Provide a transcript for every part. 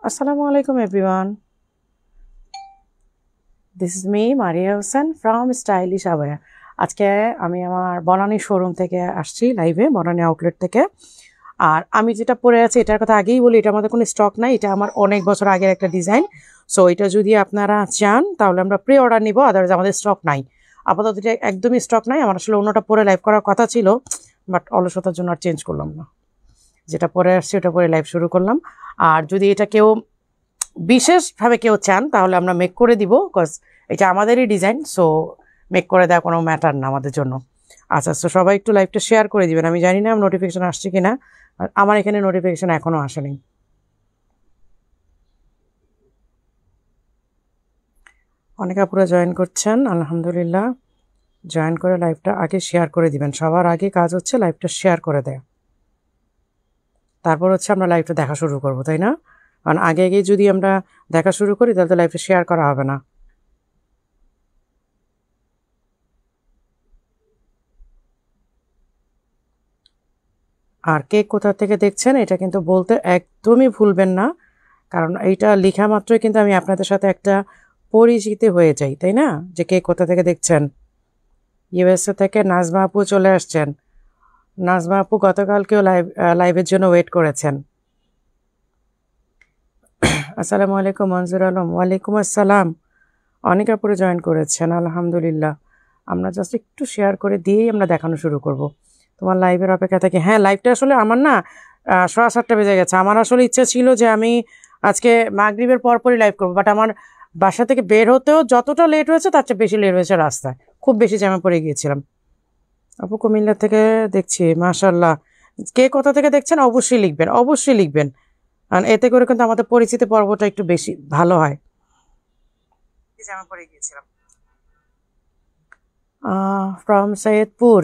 Assalamu alaikum everyone. This is me Maria Hussain from Stylish Abaya. আজকে আমি আমার Banani showroom থেকে আসছি লাইভে, বনানী আউটলেট থেকে। আর আমি যেটা পরে আছি এটার কথা আগেই বলি, এটা আমাদের কোনো স্টক নাই, এটা আমার অনেক বছর আগের একটা ডিজাইন। সো এটা যদি আপনারা চান তাহলে আমরা প্রি অর্ডার নিব, আদারওয়াইজ আমাদের স্টক নাই আপাতত, এটা একদমই স্টক নাই। আমার আসলে অন্যটা পরে লাইভ করার কথা ছিল, বাট অলসতার জন্য আর চেঞ্জ করলাম না, যেটা পরে আসছে ওটা পরে লাইভ শুরু করলাম। আর যদি এটা কেউ বিশেষভাবে কেউ চান তাহলে আমরা মেক করে দিব, বিকজ এটা আমাদেরই ডিজাইন, সো মেক করে দেওয়া কোনো ম্যাটার না আমাদের জন্য। আচ্ছা, তো সবাই একটু লাইভটা শেয়ার করে দিবেন। আমি জানি না নোটিফিকেশন আসছে কিনা, আর আমার এখানে নোটিফিকেশন এখনও আসেনি। অনেক আপুরা জয়েন করছেন, আলহামদুলিল্লাহ। জয়েন করে লাইভটা আগে শেয়ার করে দিবেন। সবার আগে কাজ হচ্ছে লাইভটা শেয়ার করে দেয়, তারপর হচ্ছে আমরা লাইভটা দেখা শুরু করব, তাই না? কারণ আগে আগে যদি আমরা দেখা শুরু করি তাহলে তো লাইভটা শেয়ার করা হবে না। আর কে কোথা থেকে দেখছেন এটা কিন্তু বলতে একদমই ভুলবেন না, কারণ এইটা লেখা মাত্রই কিন্তু আমি আপনাদের সাথে একটা পরিচিতি হয়ে যাই, তাই না? যে কে কোথা থেকে দেখছেন। ইউএসএ থেকে নাজমা আপু চলে আসছেন। নাজমা আপু গতকালকেও লাইভের জন্য ওয়েট করেছেন। আসসালামু আলাইকুম মনজুর আলম। ওয়ালাইকুম আসসালাম। অনেক আপুরে জয়েন করেছেন, আলহামদুলিল্লাহ। আমরা জাস্ট একটু শেয়ার করে দিয়েই আমরা দেখানো শুরু করব। তোমার লাইভের অপেক্ষা থাকি। হ্যাঁ, লাইভটা আসলে আমার না 7:30 বেজে গেছে। আমার আসলে ইচ্ছা ছিল যে আমি আজকে মাগরিবের পরপরই লাইভ করবো, বাট আমার বাসা থেকে বের হতেও যতটা লেট হয়েছে তার চেয়ে বেশি লেট হয়েছে রাস্তায়, খুব বেশি জ্যামে পড়ে গিয়েছিলাম। আপু কুমিল্লা থেকে দেখছি, মাশাল্লাহ। কে কোথা থেকে দেখছেন অবশ্যই লিখবেন, অবশ্যই লিখবেন, কারণ এতে করে কিন্তু আমাদের পরিচিতি পর্বটা একটু বেশি ভালো হয়। জ্যামে পড়ে গিয়েছিলাম। ফ্রম সৈয়দপুর,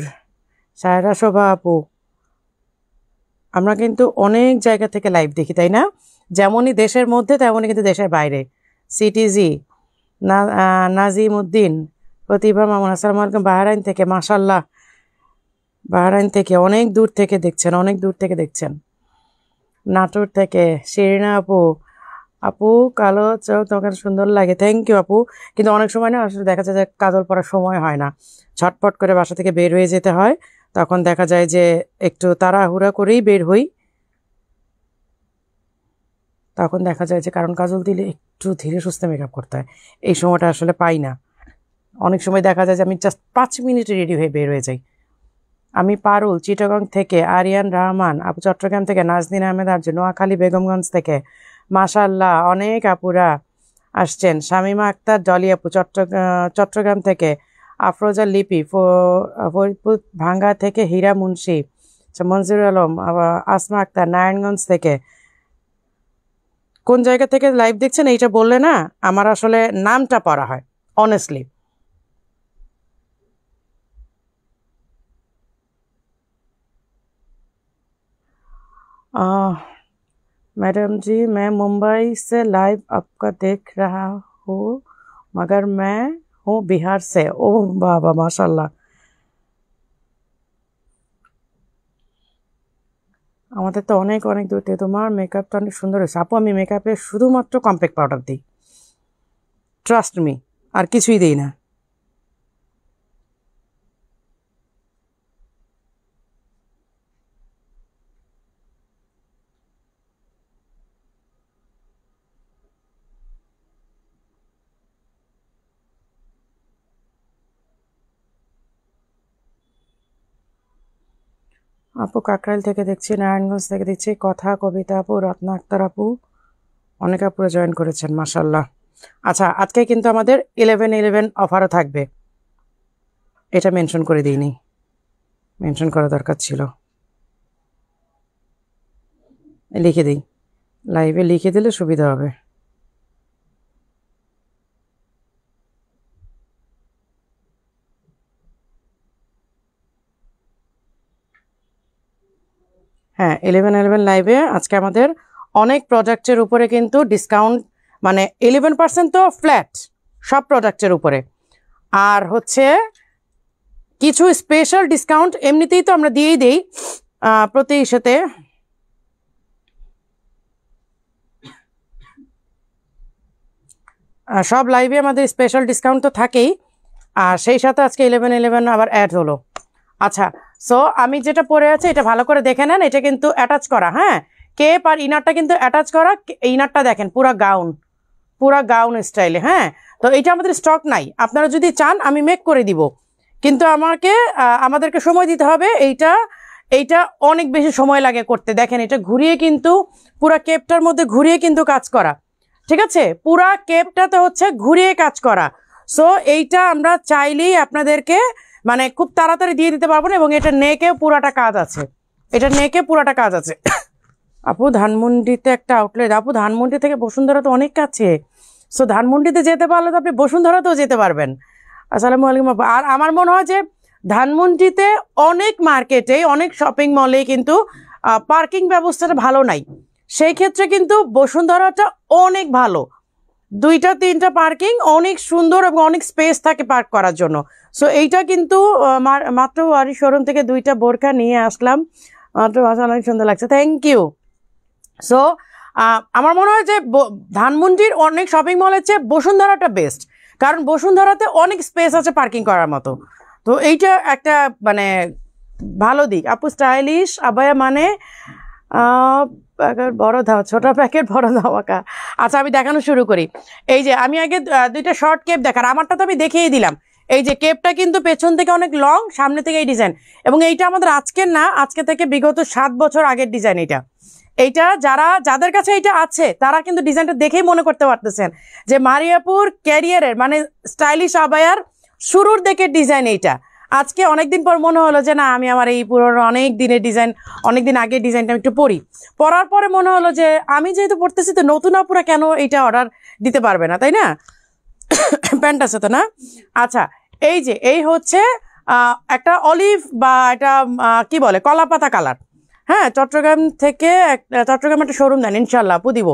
সায়রা শোভা আপু। আমরা কিন্তু অনেক জায়গা থেকে লাইভ দেখি, তাই না? যেমনই দেশের মধ্যে তেমনই কিন্তু দেশের বাইরে। সিটিজি, নাজিম উদ্দিন, প্রতিভা মামুন, আসসালামু আলাইকুম। বাহরাইন থেকে, মাশাল্লাহ, বাহরাইন থেকে অনেক দূর থেকে দেখছেন, অনেক দূর থেকে দেখছেন। নাটোর থেকে শিরিনা আপু। আপু কালো চোখ তোমাকে সুন্দর লাগে, থ্যাংক ইউ আপু। কিন্তু অনেক সময় না আসলে দেখা যায় যে কাজল পরার সময় হয় না, ঝটপট করে বাসা থেকে বের হয়ে যেতে হয়, তখন দেখা যায় যে একটু তাড়াহুড়া করেই বের হই, তখন দেখা যায় যে কারণ কাজল দিলে একটু ধীরে সুস্থে মেকআপ করতে হয়, এই সময়টা আসলে পাই না। অনেক সময় দেখা যায় যে আমি জাস্ট 5 মিনিটে রেডি হয়ে বের হয়ে যাই। আমি পারুল চিটাগং থেকে, আরিয়ান রহমান আপু চট্টগ্রাম থেকে, নাজনীন আহমেদ আরজু নোয়াখালী বেগমগঞ্জ থেকে, মাশাল্লাহ অনেক আপুরা আসছেন। শামিমা আক্তার ডলি আপু চট্টগ্রাম থেকে, আফরোজা লিপি ফরিদপুর ভাঙ্গা থেকে, হীরা মুন্সি, মনজুর আলম, আসমা আক্তার নারায়ণগঞ্জ থেকে। কোন জায়গা থেকে লাইভ দেখছেন এইটা বললে না আমার আসলে নামটা পড়া হয়, অনেস্টলি। मैडम जी मैं मुंबई से लाइव आपका देख रहा हूँ, मगर मैं हूँ बिहार से। ओ बाबा माशाल्लाह। আমাদের তো অনেক অনেক দূর থেকে। তোমার মেকআপটা অনেক সুন্দর হয়েছে আপু। আমি মেকআপে শুধুমাত্র কম্প্যাক্ট পাউডার দিই, ট্রাস্ট মি, আর কিছুই দিই না। আপু কাকরাইল থেকে দেখছি, নারায়ণগঞ্জ থেকে দেখছি, কথা কবিতা আপু, রত্না আক্তার আপু, অনেক আপুরা জয়েন করেছেন, মাশাল্লাহ। আচ্ছা, আজকে কিন্তু আমাদের 11/11 অফারও থাকবে, এটা মেনশন করে দিইনি, মেনশন করা দরকার ছিল, লিখে দিই, লাইভে লিখে দিলে সুবিধা হবে। হ্যাঁ, 11/11 লাইভে আজকে আমাদের অনেক প্রোডাক্টের উপরে কিন্তু ডিসকাউন্ট, মানে 11% তো ফ্ল্যাট সব প্রোডাক্টের উপরে, আর হচ্ছে কিছু স্পেশাল ডিসকাউন্ট এমনিতেই তো আমরা দিয়েই দিই প্রতি সাথে। সব লাইভে আমাদের স্পেশাল ডিসকাউন্ট তো থাকেই, আর সেই সাথে আজকে 11/11 আবার অ্যাড হলো। আচ্ছা, সো আমি যেটা পরে আছি এটা ভালো করে দেখে নেন, এটা কিন্তু অ্যাটাচ করা, হ্যাঁ কেপ আর ইনারটা কিন্তু অ্যাটাচ করা। ইনারটা দেখেন পুরা গাউন স্টাইলে, হ্যাঁ। তো এটা আমাদের স্টক নাই, আপনারা যদি চান আমি মেক করে দিব, কিন্তু আমাদেরকে সময় দিতে হবে। এইটা অনেক বেশি সময় লাগে করতে। দেখেন এটা ঘুরিয়ে কিন্তু পুরা কেপটার মধ্যে ঘুরিয়ে কিন্তু কাজ করা, ঠিক আছে, পুরা কেপটাতে হচ্ছে ঘুরিয়ে কাজ করা। সো এইটা আমরা চাইলেই আপনাদেরকে মানে খুব তাড়াতাড়ি দিয়ে দিতে পারবো না, এবং এটা নেকে পুরাটা কাজ আছে, আপু ধানমন্ডিতে একটা আউটলেট, আপু ধানমন্ডি থেকে বসুন্ধরা তো অনেক কাছে, সো ধানমন্ডিতে যেতে পারলে তো আপনি বসুন্ধরাতেও যেতে পারবেন। আসসালামু আলাইকুম আপু। আর আমার মনে হয় যে ধানমন্ডিতে অনেক মার্কেটে, অনেক শপিং মলে কিন্তু পার্কিং ব্যবস্থাটা ভালো নাই, সেই ক্ষেত্রে কিন্তু বসুন্ধরাটা অনেক ভালো। 2-3টা পার্কিং অনেক সুন্দর এবং অনেক স্পেস থাকে পার্ক করার জন্য। সো এইটা কিন্তু মাত্র ওয়ারি শোরুম থেকে 2টা বোরকা নিয়ে আসলাম মাত্র, অনেক সুন্দর লাগছে, থ্যাংক ইউ। সো আমার মনে হয় যে ধানমন্ডির অনেক শপিং মলের চেয়ে বসুন্ধরাটা বেস্ট, কারণ বসুন্ধরাতে অনেক স্পেস আছে পার্কিং করার মতো। তো এইটা একটা মানে ভালো দিক। আপু স্টাইলিশ আবায়া মানে বড় ধাওয়া, ছোট প্যাকেট বড় ধাওয়াকা। আচ্ছা আমি দেখানো শুরু করি। এই যে আমি আগে 2টা শর্ট কেপ দেখার, আমারটা তো আমি দেখিয়ে দিলাম। এই যে কেপটা কিন্তু পেছন থেকে অনেক লং, সামনে থেকে এই ডিজাইন, এবং এইটা আমাদের আজকের না, আজকে থেকে বিগত 7 বছর আগের ডিজাইন। এইটা যাদের কাছে এইটা আছে তারা কিন্তু ডিজাইনটা দেখেই মনে করতে পারতেছেন যে মারিয়াপুর ক্যারিয়ারের মানে স্টাইলিশ আবায়ার শুরুর দিকের ডিজাইন। এইটা আজকে অনেকদিন পর মনে হলো যে না, আমি আমার এই পুরোনো অনেক দিন আগের ডিজাইনটা একটু পরার পরে মনে হলো যে আমি যেহেতু পড়তেছি তো নতুন আপুরা কেন এইটা অর্ডার দিতে পারবে না, তাই না? প্যান্ট আছে তো না? আচ্ছা এই হচ্ছে একটা অলিভ বা এটা কি বলে কলাপাতা কালার, হ্যাঁ, চট্টগ্রাম একটা শোরুম দেন ইনশাল্লাহ আপু দিব।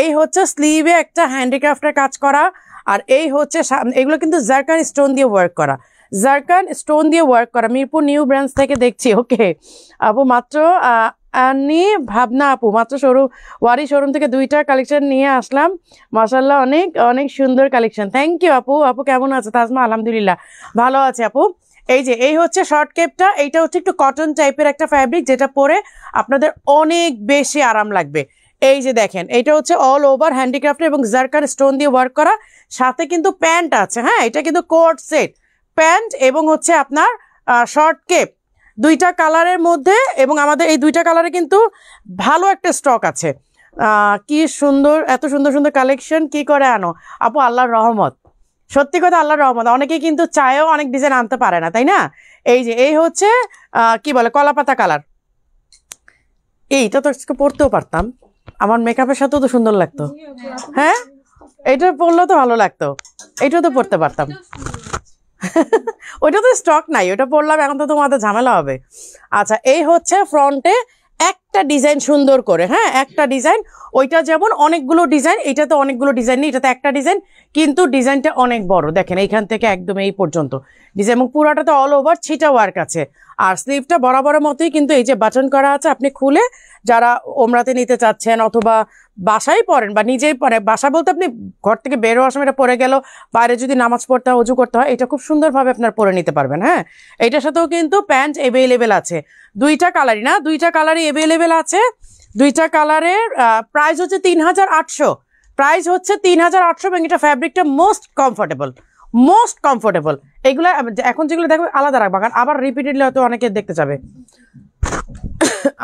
এই হচ্ছে স্লিভে একটা হ্যান্ডিক্রাফটের কাজ করা, আর এই হচ্ছে এগুলো কিন্তু জারকান স্টোন দিয়ে ওয়ার্ক করা, মিরপুর নিউ ব্রাঞ্চ থেকে দেখছি। ওকে আপু, মাত্র ভাবনা আপু মাত্র ওয়ারি শোরুম থেকে 2টা কালেকশন নিয়ে আসলাম, মাশাআল্লাহ অনেক অনেক সুন্দর কালেকশন, থ্যাংক ইউ আপু। আপু কেমন আছে? তাজমা আলহামদুলিল্লাহ ভালো আছে আপু। এই হচ্ছে শর্ট কেপটা, এইটা হচ্ছে একটু কটন টাইপের একটা ফ্যাব্রিক, যেটা পরে আপনাদের অনেক বেশি আরাম লাগবে। এই যে দেখেন, এটা হচ্ছে অল ওভার হ্যান্ডিক্রাফট এবং জারকান স্টোন দিয়ে ওয়ার্ক করা, সাথে কিন্তু প্যান্ট আছে, হ্যাঁ এটা কিন্তু কোট সেট প্যান্ট এবং হচ্ছে আপনার শর্ট কেপ, 2টা কালারের মধ্যে, এবং আমাদের এই 2টা কালারে কিন্তু ভালো একটা স্টক আছে। কি সুন্দর, এত সুন্দর সুন্দর কালেকশন কি করে আনো আপু? আল্লাহর রহমত, সত্যি কথা আল্লাহর রহমত। অনেকে কিন্তু চায়েও অনেক ডিজাইন আনতে পারে না, তাই না? এই হচ্ছে কি বলে কলাপাতা কালার, এইটা তো পরতেও পারতাম, আমার মেকআপের সাথেও তো সুন্দর লাগতো, হ্যাঁ এইটা পরলেও তো ভালো লাগতো, এইটাও তো পরতে পারতাম। ওইটা তো স্টক নাই, ওইটা পরলাম এখন তো তোমাদের ঝামেলা হবে। আচ্ছা এই হচ্ছে ফ্রন্টে একটা ডিজাইন সুন্দর করে, হ্যাঁ একটা ডিজাইন, ওইটা যেমন অনেকগুলো ডিজাইন, এটা তো অনেকগুলো ডিজাইন নেই, এটাতে একটা ডিজাইন, কিন্তু ডিজাইনটা অনেক বড়। দেখেন এইখান থেকে একদম এই পর্যন্ত ডিজাইন, এবং পুরাটাতে অল ওভার ছিটা ওয়ার্ক আছে, আর স্লিভটা বরাবরের মতোই কিন্তু এই যে বাটন করা আছে। আপনি খুলে যারা ওমরাতে নিতে চাচ্ছেন অথবা বাসায় পড়েন বা নিজেই পড়েন, বাসা বলতে আপনি ঘর থেকে বের হওয়ার সময় এটা পরে গেল, বাইরে যদি নামাজ পড়তে হয় অজু করতে হয়, এটা খুব সুন্দরভাবে আপনার পরে নিতে পারবেন। হ্যাঁ এইটার সাথেও কিন্তু প্যান্ট অ্যাভেলেবেল আছে, 2টা কালারই না, 2টা কালারই অ্যাভেলেবেল আছে। 2টা কালারের প্রাইস হচ্ছে 3800, প্রাইস হচ্ছে 3800, এবং এটা ফ্যাব্রিকটা মোস্ট কমফোর্টেবল। এগুলো এখন যেগুলো দেখবে আলাদা রাখবা, কারণ আবার রিপিটেডলি হয়তো অনেকে দেখতে যাবে।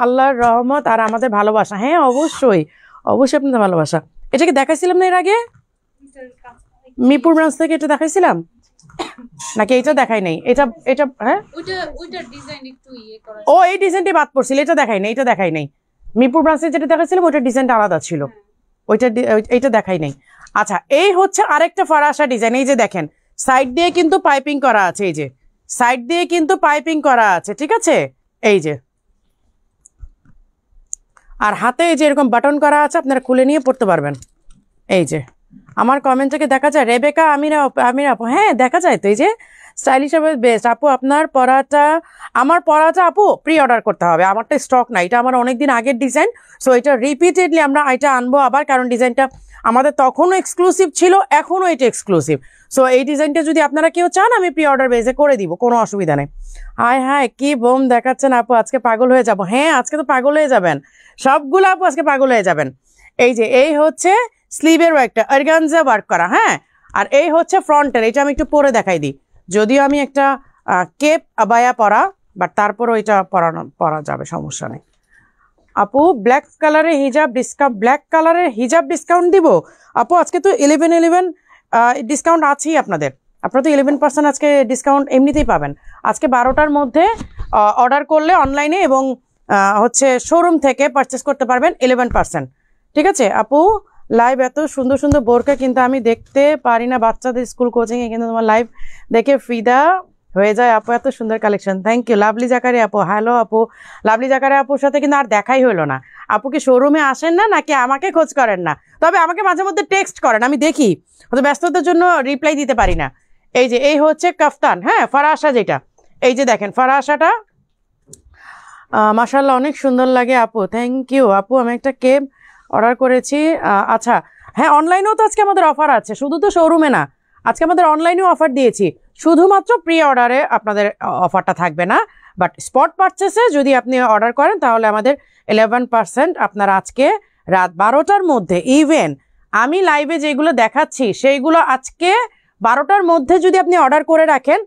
আল্লাহর রহমত আর আমাদের ভালোবাসা, হ্যাঁ অবশ্যই আপনাদের ভালোবাসা। এটাকে দেখাইছিলাম না এর আগে মিরপুর ব্রাঞ্চ থেকে? এটা দেখাইছিলাম নাকি? এটা দেখাই নাই, এটা হ্যাঁ ও এই ডিজাইনটি বাদ পড়ছিল, এটা দেখাই নাই। মিরপুর ব্রাঞ্চে যেটা দেখাইছিলাম ওইটার ডিজাইনটা আলাদা ছিল, এইটা দেখাই নাই। আচ্ছা এই হচ্ছে আরেকটা ফরাসা ডিজাইন, এই যে দেখেন সাইড দিয়ে কিন্তু পাইপিং করা আছে, এই যে সাইড দিয়ে কিন্তু পাইপিং করা আছে, ঠিক আছে? এই যে আর হাতে এই যে এরকম বাটন করা আছে, আপনারা খুলে নিয়ে পড়তে পারবেন। এই যে আমার কমেন্ট থেকে দেখা যায় রেবেকা আমিরা আপু, হ্যাঁ দেখা যায় তো, এই যে স্টাইলিশ বেস্ট আপু। আপনার পরাটা, আমার পরাটা আপু প্রি অর্ডার করতে হবে, আমারটা স্টক নাই, এটা আমার অনেকদিন আগের ডিজাইন। সো এটা রিপিটেডলি আমরা এটা আনবো আবার, কারণ ডিজাইনটা আমাদের তখনও এক্সক্লুসিভ ছিল, এখনও এটা এক্সক্লুসিভ। সো এই ডিজাইনটা যদি আপনারা কেউ চান আমি প্রি অর্ডার বেসে করে দিব, কোনো অসুবিধা নেই। হায় হায় কি বোম দেখাচ্ছেন আপু, আজকে পাগল হয়ে যাব। হ্যাঁ আজকে তো পাগল হয়ে যাবেন সবগুলো আপু, আজকে পাগল হয়ে যাবেন। এই যে এই হচ্ছে স্লিভের একটা অর্গানজা ওয়ার্ক করা, হ্যাঁ। আর এই হচ্ছে ফ্রন্টের, এটা আমি একটু পরে দেখাই দিই, যদিও আমি একটা কেপ আবায়া পরা, বাট তারপরও এটা পরা যাবে, সমস্যা নেই। আপু ব্ল্যাক কালারের হিজাব ডিসকাউন্ট, ব্ল্যাক কালারের হিজাব ডিসকাউন্ট দিব আপু। আজকে তো 11 ডিসকাউন্ট আছেই আপনাদের, আপনারা তো 11% আজকে ডিসকাউন্ট এমনিতেই পাবেন। আজকে 12টার মধ্যে অর্ডার করলে অনলাইনে এবং হচ্ছে শোরুম থেকে পারচেস করতে পারবেন 11%। ঠিক আছে আপু, লাইভ এত সুন্দর সুন্দর বোরকা কিন্তু আমি দেখতে পারি না বাচ্চাদের স্কুল কোচিংয়ে, কিন্তু তোমার লাইভ দেখে ফিদা হয়ে যায় আপু, এত সুন্দর কালেকশন। থ্যাংক ইউ লাভলি জাকারি আপু। হ্যালো আপু, লাভলি জাকারি আপুর সাথে কিন্তু আর দেখাই হলো না। আপু কি শোরুমে আসেন না নাকি আমাকে খোঁজ করেন না? তবে আমাকে মাঝে মধ্যে টেক্সট করেন, আমি দেখি, হয়তো ব্যস্ততার জন্য রিপ্লাই দিতে পারি না। এই যে এই হচ্ছে কাফতান, হ্যাঁ ফারাশা, যেটা এই যে দেখেন ফারাশাটা মাশাআল্লাহ অনেক সুন্দর লাগে আপু। থ্যাংক ইউ আপু। আমি একটা কেপ অর্ডার করেছি। আচ্ছা হ্যাঁ, অনলাইনেও তো আজকে আমাদের অফার আছে, শুধু তো শোরুমে না, আজকে আমাদের অনলাইনেও অফার দিয়েছি। শুধুমাত্র প্রি অর্ডারে আপনাদের অফারটা থাকবে না, বাট স্পট পারচেসে যদি আপনি অর্ডার করেন তাহলে আমাদের 11% আপনার আজকে রাত 12টার মধ্যে, ইভেন আমি লাইভে যেগুলো দেখাচ্ছি সেইগুলো আজকে 12টার মধ্যে যদি আপনি অর্ডার করে রাখেন,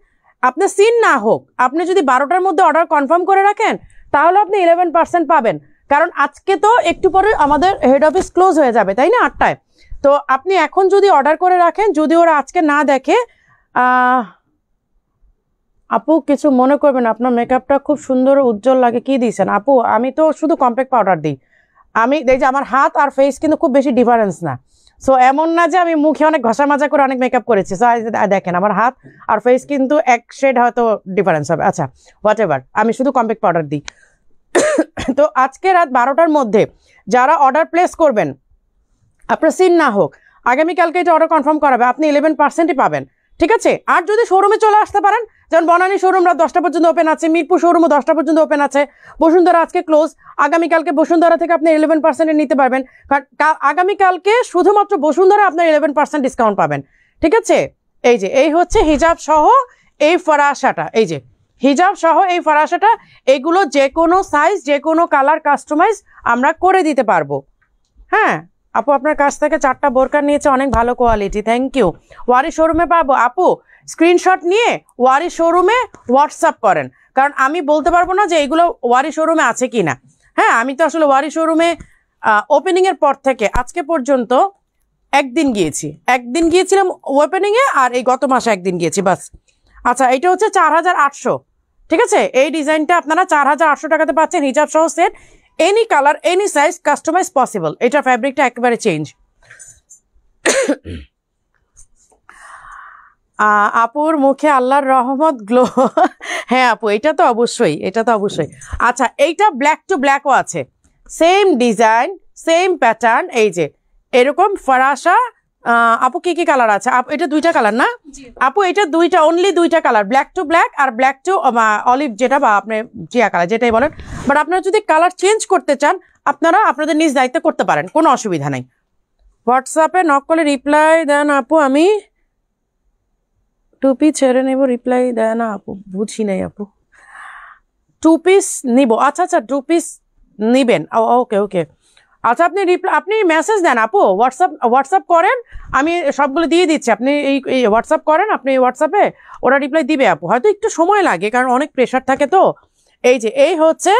আপনার সিন না হোক, আপনি যদি 12টার মধ্যে অর্ডার কনফার্ম করে রাখেন তাহলে আপনি 11% পাবেন। কারণ আজকে তো একটু পরে আমাদের হেড অফিস ক্লোজ হয়ে যাবে, তাই না, 8টায়। তো আপনি এখন যদি অর্ডার করে রাখেন, যদি ওরা আজকে না দেখে, আপু কিছু মনে করবেন, আপনার মেকআপটা খুব সুন্দর উজ্জ্বল লাগে, কি দিয়েছেন আপু? আমি তো শুধু কম্প্যাক্ট পাউডার দিই। আমি এই যে আমার হাত আর ফেস কিন্তু খুব বেশি ডিফারেন্স না, সো এমন না যে আমি মুখে অনেক ঘষা মাজা করে অনেক মেকআপ করেছি। সো দেখেন আমার হাত আর ফেস কিন্তু এক শেড হয়তো ডিফারেন্স হবে। আচ্ছা হোয়াট এভার, আমি শুধু কম্প্যাক্ট পাউডার দিই। তো আজকে রাত 12টার মধ্যে যারা অর্ডার প্লেস করবেন, আপনার সিন না হোক, আগামীকালকে এটা অর্ডার কনফার্ম করাবে, আপনি 11%ই পাবেন। ঠিক আছে। আর যদি শোরুমে চলে আসতে পারেন, যেমন বনানী শোরুম রাত 10টা পর্যন্ত ওপেন আছে, মিরপুর শোরুমও 10টা পর্যন্ত ওপেন আছে, বসুন্ধরা আজকে ক্লোজ, আগামীকালকে বসুন্ধরা থেকে আপনি 11% নিতে পারবেন। কারণ আগামীকালকে শুধুমাত্র বসুন্ধরা আপনার 11% ডিসকাউন্ট পাবেন। ঠিক আছে। এই যে এই হচ্ছে হিজাব সহ এই ফরাশাটা, এই যে হিজাব সহ এই ফরাশাটা, এগুলো যে কোনো সাইজ যে কোনো কালার কাস্টমাইজ আমরা করে দিতে পারবো। হ্যাঁ আপু, আপনার কাছ থেকে 4টা বোরকা নিয়েছে, অনেক ভালো কোয়ালিটি, থ্যাংক ইউ। ওয়ারি শোরুমে পাবো আপু? স্ক্রিনশট নিয়ে ওয়ারি শোরুমে হোয়াটসঅ্যাপ করেন, কারণ আমি বলতে পারবো না যে এগুলো ওয়ারি শোরুমে আছে কি না। হ্যাঁ আমি তো আসলে ওয়ারি শোরুমে ওপেনিংয়ের পর থেকে আজকে পর্যন্ত একদিন গিয়েছিলাম ওপেনিংয়ে, আর এই গত মাসে একদিন গিয়েছি বাস। আচ্ছা এটা হচ্ছে 4800। ঠিক আছে, এই ডিজাইনটা আপনারা 4800 টাকাতে পাচ্ছেন, হিজাব সহ set, any colour any size, customize possible. এটা ফ্যাব্রিকটা একেবারে চেঞ্জ। আপুর মুখে আল্লাহর রহমত গ্লো। হ্যাঁ আপু, এটা তো অবশ্যই। আচ্ছা এইটা ব্ল্যাক টু ব্ল্যাকও আছে, সেম ডিজাইন সেম প্যাটার্ন, এই যে এরকম ফরাসা। আপু কি কি কালার আছে? এটা 2টা কালার না আপু? এটা অনলি 2টা কালার, ব্ল্যাক টু ব্ল্যাক আর ব্ল্যাক টু অলিভ, যেটা বা আপনি জিয়া কালার যেটাই বলেন। বাট আপনারা যদি কালার চেঞ্জ করতে চান আপনারা আপনাদের নিজ দায়িত্বে করতে পারেন, কোনো অসুবিধা নেই। হোয়াটসঅ্যাপে নক করলে রিপ্লাই দেন আপু? আমি 2 পিস ছেড়ে নেব, রিপ্লাই দেয় না আপু, বুঝি নাই আপু। 2 পিস নিব, আচ্ছা 2 পিস নিবেন, ওকে। আচ্ছা আপনি মেসেজ দেন আপু, হোয়াটসঅ্যাপ করেন, আমি সবগুলো দিয়ে দিচ্ছি। আপনি এই হোয়াটসঅ্যাপ করেন, আপনি হোয়াটসঅ্যাপে ওরা রিপ্লাই দিবে আপু, হয়তো একটু সময় লাগে কারণ অনেক প্রেশার থাকে তো। এই যে এই হচ্ছে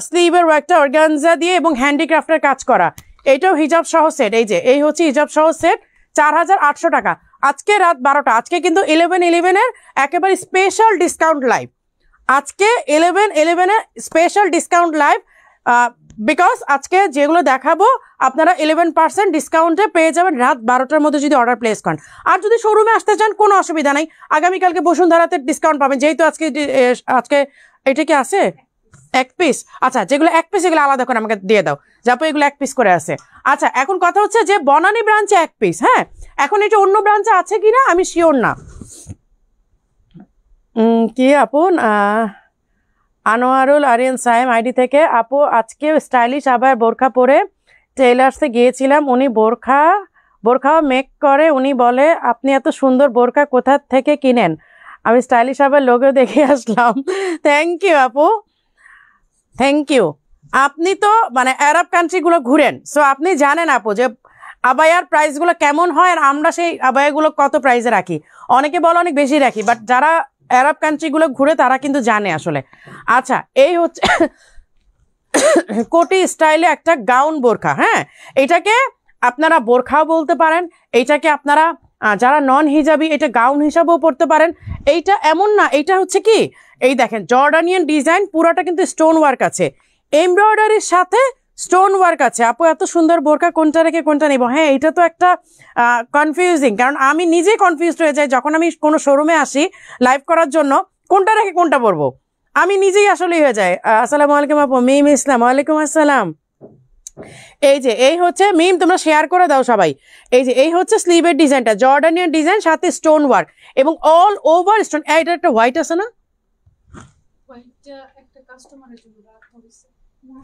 স্লিভের একটা অর্গানজা দিয়ে এবং হ্যান্ডিক্রাফটের কাজ করা, এইটাও হিজাব সহ সেট। এই যে এই হচ্ছে হিজাব সহ সেট, 4800 টাকা। আজকে রাত 12টা, আজকে কিন্তু 11/11-এর একেবারে স্পেশাল ডিসকাউন্ট লাইভ, আজকে 11/11-এর স্পেশাল ডিসকাউন্ট লাইভ, বিকজ আজকে যেগুলো দেখাবো আপনারা 11% ডিসকাউন্টে পেয়ে যাবেন রাত 12টার মধ্যে যদি অর্ডার প্লেস করেন। আর যদি শোরুমে আসতে চান কোনো অসুবিধা নাই, আগামীকালকে বসুন্ধরাতে ডিসকাউন্ট পাবেন, যেহেতু আজকে এটা কি আছে 1 পিস। আচ্ছা যেগুলো 1 পিস এগুলো আলাদা করে আমাকে দিয়ে দাও, যাবো এগুলো 1 পিস করে আছে। আচ্ছা এখন কথা হচ্ছে যে বনানী ব্রাঞ্চে 1 পিস, হ্যাঁ এখন এটা অন্য ব্রাঞ্চে আছে কিনা আমি শিওর না। কি আপু আনোয়ারুল আরিয়ান সাইম আইডি থেকে, আপু আজকে স্টাইলিশ আবার বোরখা পরে টেইলার্সে গিয়েছিলাম, উনি বোরখাও মেক করে, উনি বলে আপনি এত সুন্দর বোরখা কোথা থেকে কিনেন, আমি স্টাইলিশ আবার লোগো দেখে আসলাম। থ্যাংক ইউ আপু, থ্যাংক ইউ। আপনি তো মানে আরব কান্ট্রিগুলো ঘুরেন, সো আপনি জানেন আপু যে আবায়ার প্রাইসগুলো কেমন হয়, আর আমরা সেই আবায়াগুলো কত প্রাইসে রাখি। অনেকে বলে অনেক বেশি রাখি, বাট যারা আরব কান্ট্রিগুলো ঘুরে তারা কিন্তু জানে আসলে। আচ্ছা, এই হচ্ছে কোটি স্টাইলে একটা গাউন বোরখা। হ্যাঁ, এটাকে আপনারা বোরখাও বলতে পারেন, এইটাকে আপনারা যারা নন হিজাবি এটা গাউন হিসাবেও পড়তে পারেন। এইটা এমন না, এইটা হচ্ছে কি, এই দেখেন জর্ডানিয়ান ডিজাইন, পুরোটা কিন্তু স্টোন ওয়ার্ক আছে, এমব্রয়ডারির সাথে স্টোন ওয়ার্ক আছে। আপু এত সুন্দর বোরখা কোনটা রেখে কোনটা নিব? হ্যাঁ, এটা তো একটা কনফিউজিং, কারণ আমি নিজেই কনফিউজড হয়ে যাই যখন আমি কোনো শোরুমে আসি লাইভ করার জন্য, কোনটা রেখে কোনটা পরবো আমি নিজেই আসলেই হয়ে যায়। আসসালামু আলাইকুম আপু। মিম ইসলাম, ওয়ালাইকুম আসসালাম। এই যে এই হচ্ছে মিম, তোমরা শেয়ার করে দাও সবাই। এই যে এই হচ্ছে স্লিভের ডিজাইনটা, জর্ডানিয়ান ডিজাইন সাথে স্টোন ওয়ার্ক এবং অল ওভার স্টোন। এটা একটা হোয়াইট আছে না,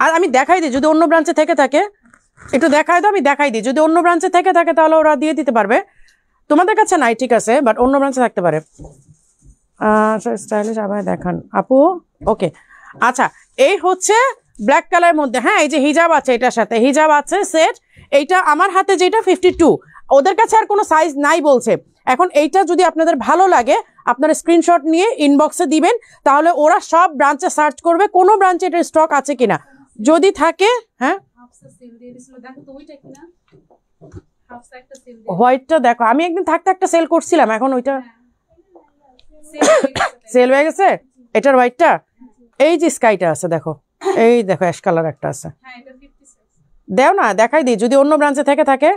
আর আমি দেখাই দিই যদি অন্য ব্রাঞ্চে থেকে থাকে, একটু দেখাই দাও, আমি দেখাই দিই যদি অন্য ব্রাঞ্চে থেকে থাকে তাহলে ওরা দিয়ে দিতে পারবে। তোমাদের কাছে নাই ঠিক আছে, বাট অন্য ব্রাঞ্চে থাকতে পারে। স্টাইলিশ আবার দেখান আপু। ওকে, আচ্ছা, এই হচ্ছে ব্ল্যাক কালারের মধ্যে। হ্যাঁ, এই যে হিজাব আছে, এটার সাথে হিজাব আছে সেট। এইটা আমার হাতে যেটা 52, ওদের কাছে আর কোনো সাইজ নাই বলছে। এখন এইটা যদি আপনাদের ভালো লাগে আপনারা স্ক্রিনশট নিয়ে ইনবক্সে দিবেন, তাহলে ওরা সব ব্রাঞ্চে সার্চ করবে কোনো ব্রাঞ্চে এটার স্টক আছে কিনা, যদি থাকে। হ্যাঁ, হোয়াইটটা দেখো, আমি একদিন থাকতে একটা সেল করছিলাম, এখন ওইটা সেল হয়ে গেছে। এটার হোয়াইটটা, এই যে স্কাইটা আছে দেখো, এই দেখো অ্যাশ কালার একটা আছে, দেও না দেখাই দিই যদি অন্য ব্রাঞ্চে থেকে থাকে।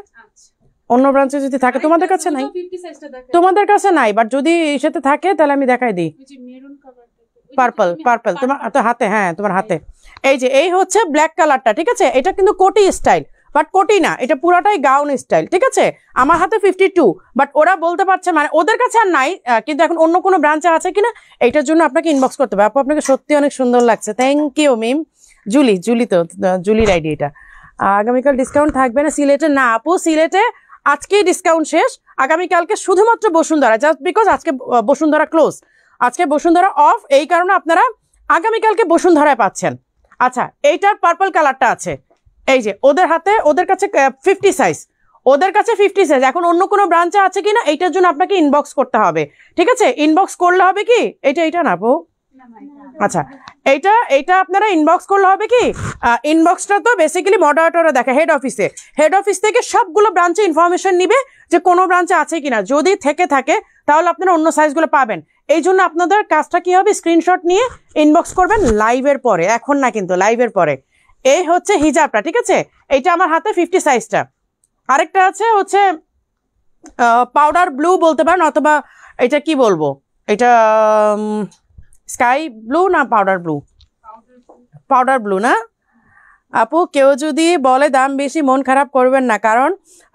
অন্য ব্রাঞ্চে যদি থাকে, তোমাদের কাছে নাই, তোমাদের কাছে নাই, বাট যদি সাথে থাকে তাহলে আমি দেখাই দিই। পার্পল, পার্পল তোমার হাতে, হ্যাঁ তোমার হাতে। এই যে এই হচ্ছে ব্ল্যাক কালারটা, ঠিক আছে, এটা কিন্তু কোটি স্টাইল, বাট কোটি না, এটা পুরাটাই গাউন স্টাইল, ঠিক আছে। আমার হাতে 52, বাট ওরা বলতে পারছে মানে ওদের কাছে আর নাই, কিন্তু এখন অন্য কোনো ব্রাঞ্চে আছে কিনা এইটার জন্য আপনাকে ইনবক্স করতে হবে। আপু আপনাকে সত্যি অনেক সুন্দর লাগছে, থ্যাংক ইউ মিম। জুলি তো জুলির আইডি এটা। আগামীকাল ডিসকাউন্ট থাকবে না সিলেটে? না আপু, সিলেটে আজকেই ডিসকাউন্ট শেষ, আগামীকালকে শুধুমাত্র বসুন্ধরা, জাস্ট বিকজ আজকে বসুন্ধরা ক্লোজ, আজকে বসুন্ধরা অফ, এই কারণে আপনারা আগামীকালকে বসুন্ধরায় পাচ্ছেন। আচ্ছা, এইটার পার্পল কালারটা আছে, এই যে ওদের হাতে, ওদের কাছে 50 সাইজ, ওদের কাছে 50 সাইজ। এখন অন্য কোনো ব্রাঞ্চে আছে কিনা এইটার জন্য আপনাকে ইনবক্স করতে হবে, ঠিক আছে। ইনবক্স করলে হবে কি, এইটা না আপু, আচ্ছা এইটা আপনারা ইনবক্স করলে হবে কি, ইনবক্সটা তো বেসিক্যালি মডারেটররা দেখে হেড অফিসে, হেড অফিস থেকে সবগুলো ব্রাঞ্চে ইনফরমেশন নিবে যে কোনো ব্রাঞ্চে আছে কিনা, যদি থেকে থাকে তাহলে আপনারা অন্য সাইজগুলো পাবেন। এই জন্য আপনাদের কাজটা কি হবে, স্ক্রিনশট নিয়ে ইনবক্স করবেন লাইভের পরে, এখন না কিন্তু লাইভের পরে। এই হচ্ছে হিজাবটা, ঠিক আছে, এইটা আমার হাতে 50 সাইজটা। আরেকটা আছে হচ্ছে পাউডার ব্লু বলতে পারেন, অথবা এটা কি বলবো, এটা স্কাই ব্লু না পাউডার ব্লু, পাউডার ব্লু না আপু। কেউ যদি বলে দাম বেশি মন খারাপ করবেন না, কারণ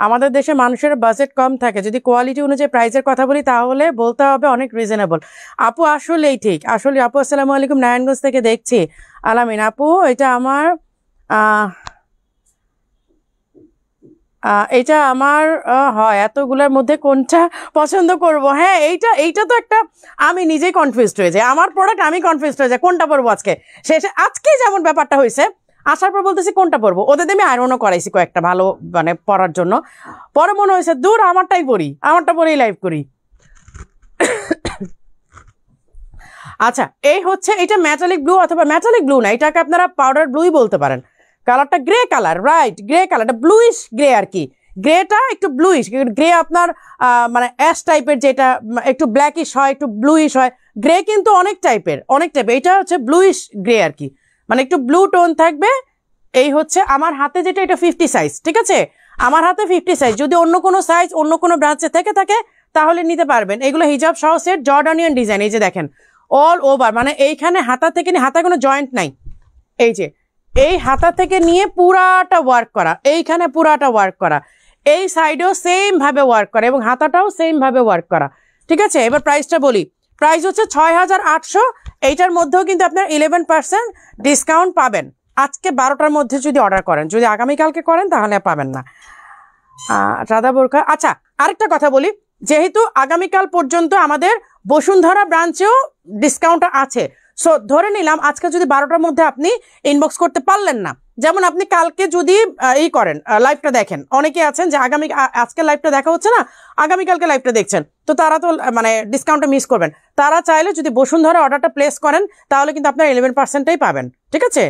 আমাদের দেশে মানুষের বাজেট কম থাকে, যদি কোয়ালিটি অনুযায়ী প্রাইসের কথা বলি তাহলে বলতে হবে অনেক রিজনেবল। আপু আসলেই ঠিক, আসলে আপু আসসালামু আলাইকুম, নারায়ণগঞ্জ থেকে দেখছি। আলামিন আপু, এটা আমার এইটা আমার হয়, এতগুলোর মধ্যে কোনটা পছন্দ করব? হ্যাঁ, এইটা তো একটা, আমি নিজেই কনফিউজড হয়ে যাই, আমার প্রোডাক্ট আমি কনফিউজড হয়ে যাই কোনটা পরবো আজকে। আজকে যেমন ব্যাপারটা হয়েছে, আসার পর বলতেছি কোনটা পরবো, ওদের আমি আয়রনও করাইছি কয়েকটা ভালো মানে পরার জন্য, পরে মনে হয়েছে দূর আমারটাই পরি, আমারটা পরেই লাইভ করি। আচ্ছা, এই হচ্ছে এটা মেটালিক ব্লু, অথবা মেটালিক ব্লু না, এটাকে আপনারা পাউডার ব্লুই বলতে পারেন। কালারটা গ্রে কালার, রাইট, গ্রে কালারটা ব্লুইশ গ্রে আর কি, গ্রেটা একটু ব্লুইশ গ্রে, আপনার মানে অ্যাশ টাইপের, যেটা একটু ব্ল্যাকিশ হয় একটু ব্লুইশ হয়, গ্রে কিন্তু অনেক টাইপের, এটা হচ্ছে ব্লুইশ গ্রে আর কি, মানে একটু ব্লু টোন থাকবে। এই হচ্ছে আমার হাতে যেটা, এটা 50 সাইজ, ঠিক আছে, আমার হাতে 50 সাইজ। যদি অন্য কোনো সাইজ অন্য কোনো ব্রাঞ্চে থেকে থাকে তাহলে নিতে পারবেন। এগুলো হিজাব সহ সেট, জর্ডানিয়ান ডিজাইন, এই যে দেখেন অল ওভার, মানে এইখানে হাতা থেকে নিয়ে, হাতা কোনো জয়েন্ট নাই, এই যে এই হাতা থেকে নিয়ে পুরাটা ওয়ার্ক করা, এইখানে পুরাটা ওয়ার্ক করা, এই সাইডেও সেম ভাবে ওয়ার্ক করা এবং হাতাটাও সেম ভাবে ওয়ার্ক করা, ঠিক আছে। এবার প্রাইসটা বলি, প্রাইস হচ্ছে ৬,৮০০। এইটার মধ্যেও কিন্তু আপনার 11% ডিসকাউন্ট পাবেন আজকে 12টার মধ্যে যদি অর্ডার করেন। যদি আগামীকালকে করেন তাহলে পাবেন না। রাধা বোরকা। আচ্ছা আরেকটা কথা বলি, যেহেতু আগামীকাল পর্যন্ত আমাদের বসুন্ধরা ব্রাঞ্চেও ডিসকাউন্ট আছে, সো ধরে নিলাম আজকে যদি 12টার মধ্যে আপনি ইনবক্স করতে পারলেন না, যেমন আপনি কালকে যদি করেন লাইভটা দেখেন, অনেকে আছেন যে আজকে লাইভটা দেখা হচ্ছে না, আগামীকালকে লাইভটা দেখছেন, তো তারা তো মানে ডিসকাউন্টটা মিস করবেন। তারা চাইলে যদি বসুন্ধরা অর্ডারটা প্লেস করেন তাহলে কিন্তু আপনার 11%টাই পাবেন। ঠিক আছে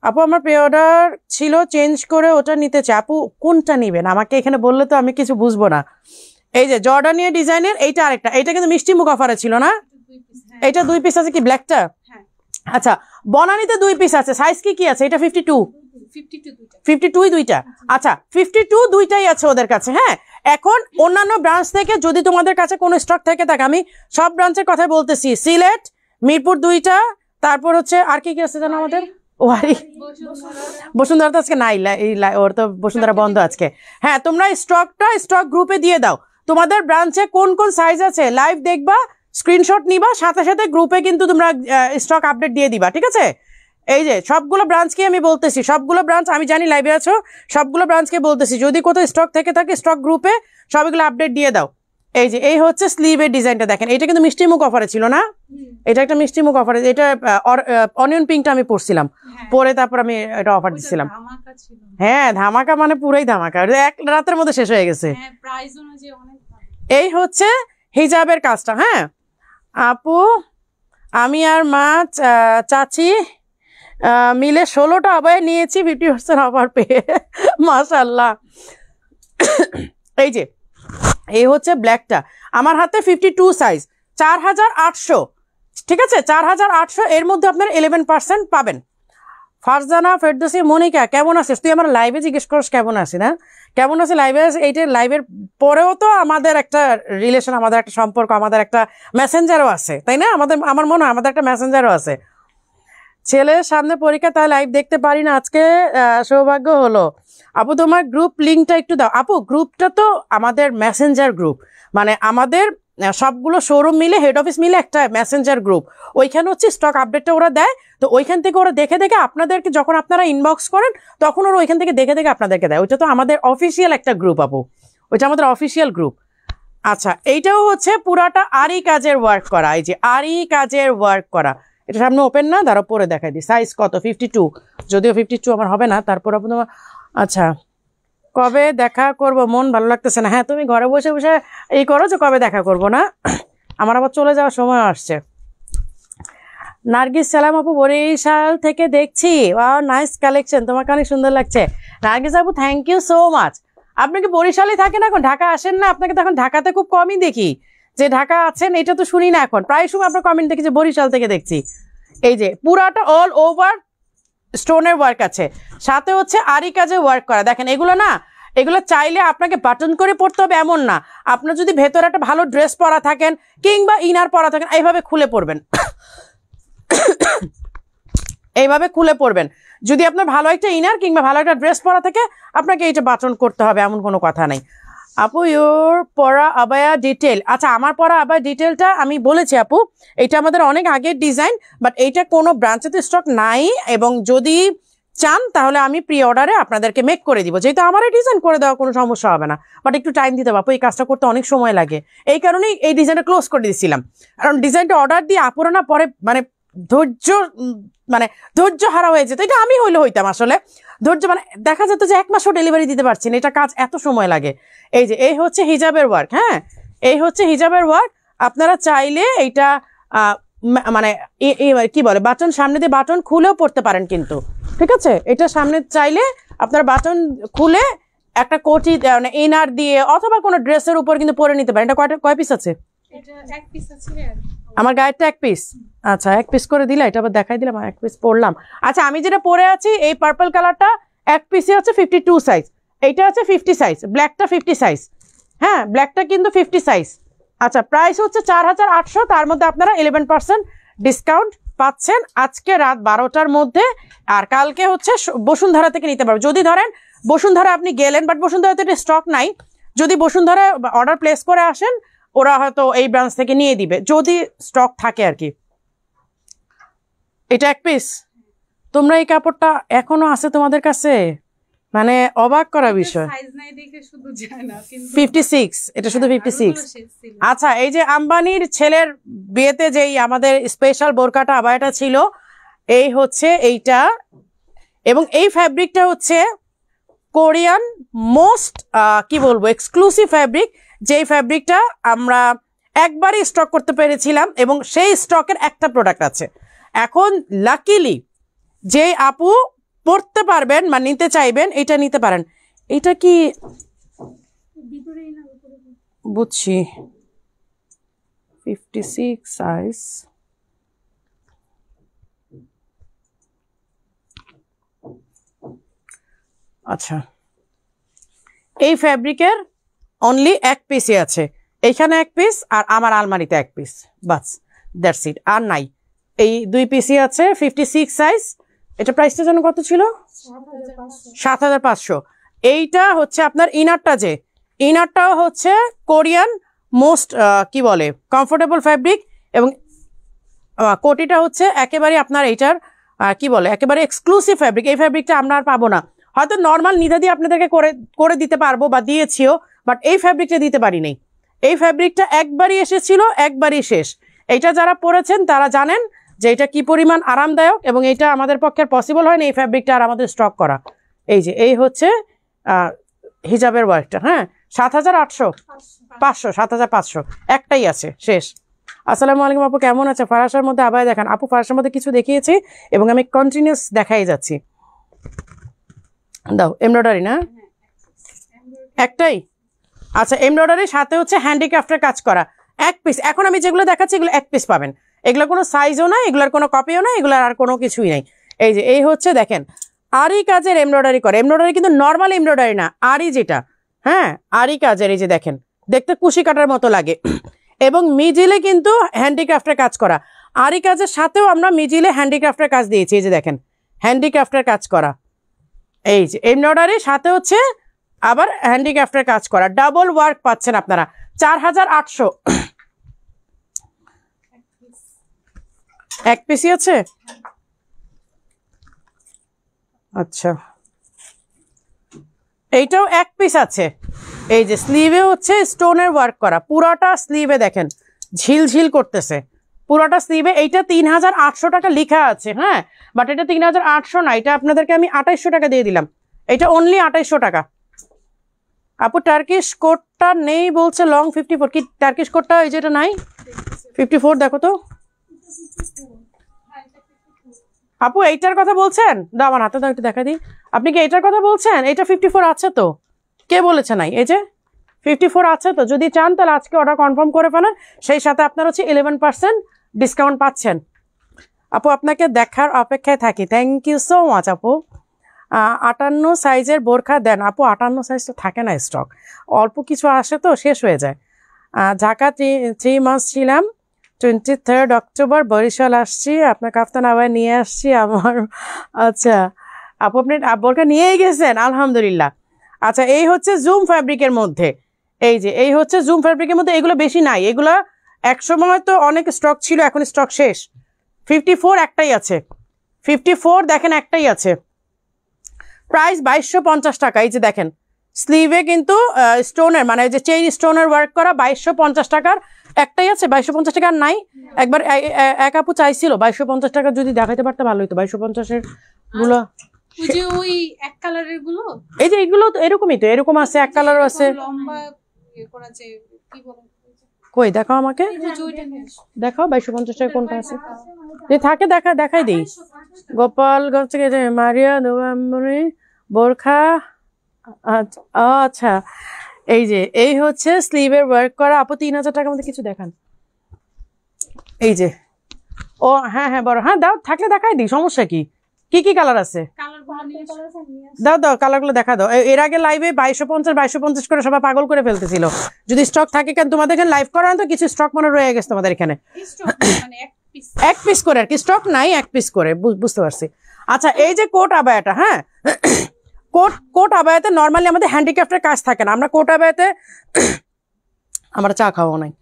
আপু, আমার প্রি অর্ডার ছিল, চেঞ্জ করে ওটা নিতে চাই। আপু কোনটা নেবেন আমাকে এখানে বললে তো আমি কিছু বুঝবো না। এই যে জর্ডানিয়া ডিজাইনের এইটা আরেকটা, এইটা কিন্তু মিষ্টি মুখ অফারে ছিল না? এইটা 2 পিস আছে কি ব্ল্যাকটা? আচ্ছা বনানীতে 2 পিস আছে, সাইজ কি আছে? এটা 52 দুইটা। আচ্ছা 52 দুইটাই আছে ওদের কাছে। হ্যাঁ এখন অন্যান্য ব্রাঞ্চ থেকে যদি তোমাদের কাছে কোনো স্টক থেকে থাকে, আমি সব ব্রাঞ্চের কথা বলতেছি, সিলেট, মিরপুর 2টা, তারপর হচ্ছে আর কি আছে জানো আমাদের ওয়ারি, বসুন্ধরা তো আজকে নাই, ওর তো বসুন্ধরা বন্ধ আজকে। হ্যাঁ তোমরা স্টক গ্রুপে দিয়ে দাও, তোমাদের ব্রাঞ্চে কোন কোন সাইজ আছে লাইভ দেখবা, স্ক্রিনশট নিবা, সাথে সাথে গ্রুপে কিন্তু তোমরা স্টক আপডেট দিয়ে দিবা। ঠিক আছে এই যে সবগুলো ব্রাঞ্চকে আমি বলতেছি, সবগুলো ব্রাঞ্চ আমি জানি লাইভে আছো, সবগুলো ব্রাঞ্চকে বলতেছি যদি কোথাও স্টক থেকে থাকে স্টক গ্রুপে সবগুলো আপডেট দিয়ে দাও। এই যে এই হচ্ছে স্লিভের ডিজাইনটা দেখেন, এটা কিন্তু মিষ্টি মুখ অফারে ছিল না? এটা একটা মিষ্টি মুখ অফারে, এটা অনিয়ন পিঙ্কটা আমি পরছিলাম, পরে তারপর আমি এটা অফার দিচ্ছিলাম। হ্যাঁ ধামাকা মানে পুরাই ধামাকা, এক রাতের মধ্যে শেষ হয়ে গেছে। এই হচ্ছে হিজাবের কাজটা। হ্যাঁ আপু আমি আর মা চাচি মিলে 16টা আবায় নিয়েছি 50% অফার পেয়ে, মাশাআল্লাহ। এই যে এই হচ্ছে ব্ল্যাকটা, আমার হাতে 52 সাইজ, 4,800। ঠিক আছে 4,800, এর মধ্যে আপনার 11% পাবেন। ফারজানা ফেরদৌসি মনিকা কেমন আছিস? তুই আমার লাইভে জিজ্ঞেস করিস কেমন আছি না, কেমন আছে লাইভে? এইটা লাইভের পরেও তো আমাদের একটা রিলেশন, আমাদের একটা সম্পর্ক, আমাদের একটা মেসেঞ্জারও আছে, তাই না? আমার মনে হয় আমাদের একটা মেসেঞ্জারও আছে। ছেলের সামনে পরীক্ষা, তাই লাইভ দেখতে পারি না আজকে, সৌভাগ্য হলো। আপু তোমার গ্রুপ লিঙ্কটা একটু দাও। আপু গ্রুপটা তো আমাদের মেসেঞ্জার গ্রুপ, মানে আমাদের সবগুলো শোরুম মিলে, হেড অফিস মিলে একটা মেসেঞ্জার গ্রুপ, ওইখানে হচ্ছে স্টক আপডেটটা ওরা দেয়, তো ওইখান থেকে ওরা দেখে দেখে আপনাদেরকে, যখন আপনারা ইনবক্স করেন তখন ওরা ওইখান থেকে দেখে দেখে আপনাদেরকে দেয়। ওইটা তো আমাদের অফিসিয়াল একটা গ্রুপ আপু, ওইটা আমাদের অফিসিয়াল গ্রুপ। আচ্ছা এইটাও হচ্ছে পুরাটা আরি কাজের ওয়ার্ক করা, এই যে আরি কাজের ওয়ার্ক করা। এটা সামনে ওপেন না, দাঁড়া পরে দেখাই দিই। সাইজ কত? 52, যদিও 52 আমার হবে না, তারপর আপনার। আচ্ছা কবে দেখা করব, মন ভালো লাগতেছে না। হ্যাঁ তুমি ঘরে বসে বসে এই করো যে কবে দেখা করব না, আমার আবার চলে যাওয়ার সময় আসছে। নার্গিস সালাম আপু বরিশাল থেকে দেখছি, নাইস কালেকশন, তোমাকে অনেক সুন্দর লাগছে। নার্গিস আপু থ্যাংক ইউ সো মাচ। আপনি কি বরিশালে থাকেন এখন, ঢাকা আসেন না? আপনাকে তো এখন ঢাকাতে খুব কমই দেখি, যে ঢাকা আছেন এটা তো শুনি না এখন, প্রায় সময় আপনার কমেন্ট দেখি যে বরিশাল থেকে দেখছি। এই যে পুরাটা অল ওভার স্টোনের ওয়ার্ক আছে, সাথে হচ্ছে আরি কাজে ওয়ার্ক করা। দেখেন এগুলো না, এগুলো চাইলে আপনাকে বাটন করে পড়তে হবে এমন না, আপনার যদি ভেতরে একটা ভালো ড্রেস পরা থাকেন কিংবা ইনার পরা থাকেন, এইভাবে খুলে পড়বেন, এইভাবে খুলে পড়বেন। যদি আপনার ভালো একটা ইনার কিংবা ভালো একটা ড্রেস পরা থাকে, আপনাকে এইটা বাটন করতে হবে এমন কোনো কথা নেই। আপু ইউর পরা আবায়া ডিটেল, আচ্ছা আমার পরা আবায়া ডিটেলটা আমি বলেছি আপু, এটা আমাদের অনেক আগের ডিজাইন, বাট এইটা কোনো ব্রাঞ্চেতে স্টক নাই, এবং যদি চান তাহলে আমি প্রি অর্ডারে আপনাদেরকে মেক করে দিব, যেহেতু আমার এই ডিজাইন করে দেওয়া কোনো সমস্যা হবে না, বাট একটু টাইম দিতে হবে আপু, এই কাজটা করতে অনেক সময় লাগে, এই কারণেই এই ডিজাইনটা ক্লোজ করে দিয়েছিলাম। কারণ ডিজাইনটা অর্ডার দিয়ে আপুরা না পরে মানে ধৈর্য হারা হয়ে যেত, এটা আমি হইতাম আসলে ধৈর্য, মানে দেখা যেত যে 1 মাসও ডেলিভারি দিতে পারছি না, এটা কাজ এত সময় লাগে। এই যে এই হচ্ছে হিজাবের ওয়ার্ক, হ্যাঁ এই হচ্ছে হিজাবের ওয়ার্ক। আপনারা চাইলে এইটা মানে কি বলে বাটন, সামনে দিয়ে বাটন খুলেও পড়তে পারেন কিন্তু, ঠিক আছে? এটা সামনে চাইলে আপনার বাটন খুলে একটা কোটি মানে ইনার দিয়ে অথবা কোনো ড্রেসের উপর কিন্তু পরে নিতে পারেন। এটা কয় পিস আছে? আমার গায়েরটা 1 পিস। আচ্ছা 1 পিস করে দিলা, এটা আবার দেখাই দিলাম, 1 পিস পরলাম। আচ্ছা আমি যেটা পরে আছি এই পার্পল কালারটা 1 পিসে হচ্ছে 52 সাইজ, এইটা হচ্ছে 50 সাইজ, ব্ল্যাকটা 50 সাইজ। হ্যাঁ ব্ল্যাকটা কিন্তু 50 সাইজ। আচ্ছা প্রাইস হচ্ছে 4,800, তার মধ্যে আপনারা 11% ডিসকাউন্ট পাচ্ছেন আজকে রাত 12টার মধ্যে। আর কালকে হচ্ছে বসুন্ধরা থেকে নিতে পারবেন। যদি ধরেন বসুন্ধরা আপনি গেলেন, বাট বসুন্ধরাতে স্টক নাই, যদি বসুন্ধরা অর্ডার প্লেস করে আসেন ওরা হয়তো এই ব্রাঞ্চ থেকে নিয়ে দিবে যদি স্টক থাকে আর কি। এটা এক পিস, তোমরা এই কাপড়টা এখনো আছে তোমাদের কাছে, মানে অবাক করা বিষয়। 56, এটা শুধু 56। আচ্ছা, এই যে আম্বানির ছেলের বিয়েতে যেই আমাদের স্পেশাল বোরকাটা আবায়াটা ছিল, এই হচ্ছে এইটা, এবং এই ফ্যাব্রিকটা হচ্ছে কোরিয়ান মোস্ট কি বলবো এক্সক্লুসিভ ফ্যাব্রিক, যেই ফ্যাব্রিকটা আমরা একবারই স্টক করতে পেরেছিলাম এবং সেই স্টকের একটা প্রোডাক্ট আছে এখন। লাকিলি যে আপু পড়তে পারবেন বা নিতে চাইবেন এটা নিতে পারেন। এটা কি বুঝছি 56 সাইজ। আচ্ছা, এই ফ্যাব্রিকের অনলি এক পিসই আছে, এইখানে এক পিস আর আমার আলমারিতে এক পিস, বাস দ্যাটস ইট, আর নাই। এই 2 পিসই আছে 56 সাইজ। এটা প্রাইসটা যেন কত ছিল? 7500। এইটা হচ্ছে আপনার ইনারটা, যে ইনারটাও হচ্ছে কোরিয়ান মোস্ট কি বলে কমফোর্টেবল ফ্যাব্রিক, এবং কোটিটা হচ্ছে একেবারে আপনার এইটার কি বলে একেবারে এক্সক্লুসিভ ফ্যাব্রিক। এই ফ্যাব্রিকটা আমরা আর পাবো না, হয়তো নর্মাল নিদা দিয়ে আপনাদেরকে করে দিতে পারবো বা দিয়েছিও, বাট এই ফ্যাব্রিকটা দিতে পারি নাই। এই ফ্যাব্রিকটা একবারই এসেছিল, একবারই শেষ। এইটা যারা পরেছেন তারা জানেন যে এটা কি পরিমাণ আরামদায়ক, এবং এটা আমাদের পক্ষে পসিবল হয় না এই ফ্যাব্রিকটা আর আমাদের স্টক করা। এই যে এই হচ্ছে হিজাবের ওয়ার্কটা, হ্যাঁ 7800, 7500 একটাই আছে, শেষ। আসসালামু আলাইকুম আপু, কেমন আছে? ফারাসার মধ্যে আবার দেখান আপু, ফারাসার মধ্যে কিছু দেখিয়েছি এবং আমি কন্টিনিউস দেখাই যাচ্ছি। দাও, এমব্রয়ডারি না একটাই? আচ্ছা, এমব্রয়ডারির সাথে হচ্ছে হ্যান্ডিক্রাফটের কাজ করা এক পিস। এখন আমি যেগুলো দেখাচ্ছি এগুলো এক পিস পাবেন, এগুলো কোনো সাইজও নাই, এগুলোর কোনো কপিও নাই, এগুলোর আর কোনো কিছুই নাই। এই যে এই হচ্ছে দেখেন আরি কাজের এমব্রয়ডারি করে, এমব্রয়ডারি কিন্তু নর্মাল এমব্রয়ডারি না, আরি যেটা, হ্যাঁ আরি কাজের। এই যে দেখেন, দেখতে কুশি কাটার মতো লাগে, এবং মিডিলে কিন্তু হ্যান্ডিক্রাফটের কাজ করা। আরি কাজের সাথেও আমরা মিডিলে হ্যান্ডিক্রাফটের কাজ দিয়েছি, এই যে দেখেন হ্যান্ডিক্রাফটের কাজ করা। এই যে এমব্রয়ডারির সাথে হচ্ছে আবার হ্যান্ডিক্রাফটের কাজ করা, ডাবল ওয়ার্ক পাচ্ছেন আপনারা। 4800 এক পিসই আছে। আচ্ছা, এইটাও এক পিস আছে। এই যে স্লিভে হচ্ছে স্টোনের ওয়ার্ক করা, পুরাটা স্লিভে দেখেন ঝিলঝিল করতেছে পুরাটা স্লিভে। এইটা 3800 টাকা লেখা আছে, হ্যাঁ, বাট এটা 3800 না, এটা আপনাদেরকে আমি 2800 টাকা দিয়ে দিলাম। এটা অনলি 2800 টাকা। আপু টার্কিশ কোটটা নেই বলছে, লং 54, কি টার্কিশ কোটটা এই যেটা নাই 54? দেখো তো আপু, এইটার কথা বলছেন? দাও আমার হাতে দাও, একটু দেখা দিই। আপনি কি এইটার কথা বলছেন? এটা 54 আছে তো, কে বলেছে নাই? এই যে 54 আছে তো, যদি চান তাহলে আজকে অর্ডার কনফার্ম করে ফেলেন, সেই সাথে আপনার হচ্ছে 11% ডিসকাউন্ট পাচ্ছেন। আপু আপনাকে দেখার অপেক্ষায় থাকি, থ্যাংক ইউ সো মাচ আপু। 58 সাইজের বোরখা দেন আপু। 58 সাইজ তো থাকে না স্টক, অল্প কিছু আসে তো শেষ হয়ে যায়। ঢাকা 3 মাস ছিলাম, 23 অক্টোবর বরিশাল আসছি, আপনার কাফতান আবার নিয়ে আসছি আমার। আচ্ছা আপু, আপনি বোরখা নিয়েই গেছেন, আলহামদুলিল্লাহ। আচ্ছা, এই হচ্ছে জুম ফ্যাব্রিকের মধ্যে, এই যে এই হচ্ছে জুম ফ্যাব্রিকের মধ্যে, এগুলো বেশি নাই, এগুলো এক সময় তো অনেক স্টক ছিল, এখন স্টক শেষ। 54 একটাই আছে, 54 দেখেন একটাই আছে, প্রাইস 2250 টাকা। এই যে দেখেন স্লিভে কিন্তু স্টোনের মানে যে চেইন স্টোনের ওয়ার্ক করা, 2250 টাকার একটাই আছে, 2250 টাকার নাই। একবার এক আপু চাইছিল 2250 টাকা যদি দেখাইতে পারতে ভালো হতো, 2250-এর গুলো ওই এক কালারের গুলো, এই যে এগুলো তো এরকমই, তো এরকম আছে, এক কালারও আছে। কই দেখাও আমাকে, দেখাও 2250 টাকা কোনটা আছে, যে থাকে দেখাই দিই। গোপালগঞ্জ থেকে মারিয়া নবমী বোরখা। আচ্ছা, এই যে এই হচ্ছে স্লিভের ওয়ার্ক করা। আপু 3000 টাকার মধ্যে কিছু দেখান। এই যে ও হ্যাঁ হ্যাঁ বড়, হ্যাঁ দাও, থাকলে দেখাই দিই, সমস্যা কি? কি কি কালার আছে দাও দাও, কালারগুলো দেখা দাও। এর আগে লাইভে 2250 করে সবাই পাগল করে ফেলতেছিল, যদি স্টক থাকে। কেন তোমাদের এখানে লাইভ করা তো কিছু স্টক মনে রয়ে গেছে তোমাদের এখানে, এক পিস করে আর কি, স্টক নাই, এক পিস করে, বুঝতে পারছি। আচ্ছা, এই যে কোট আবায়াটা, হ্যাঁ কোট আবায়াতে নর্মালি আমাদের হ্যান্ডিক্রাফটের কাজ থাকে না, আমরা কোট আবায়াতে আমরা চা খাওয়া নাই,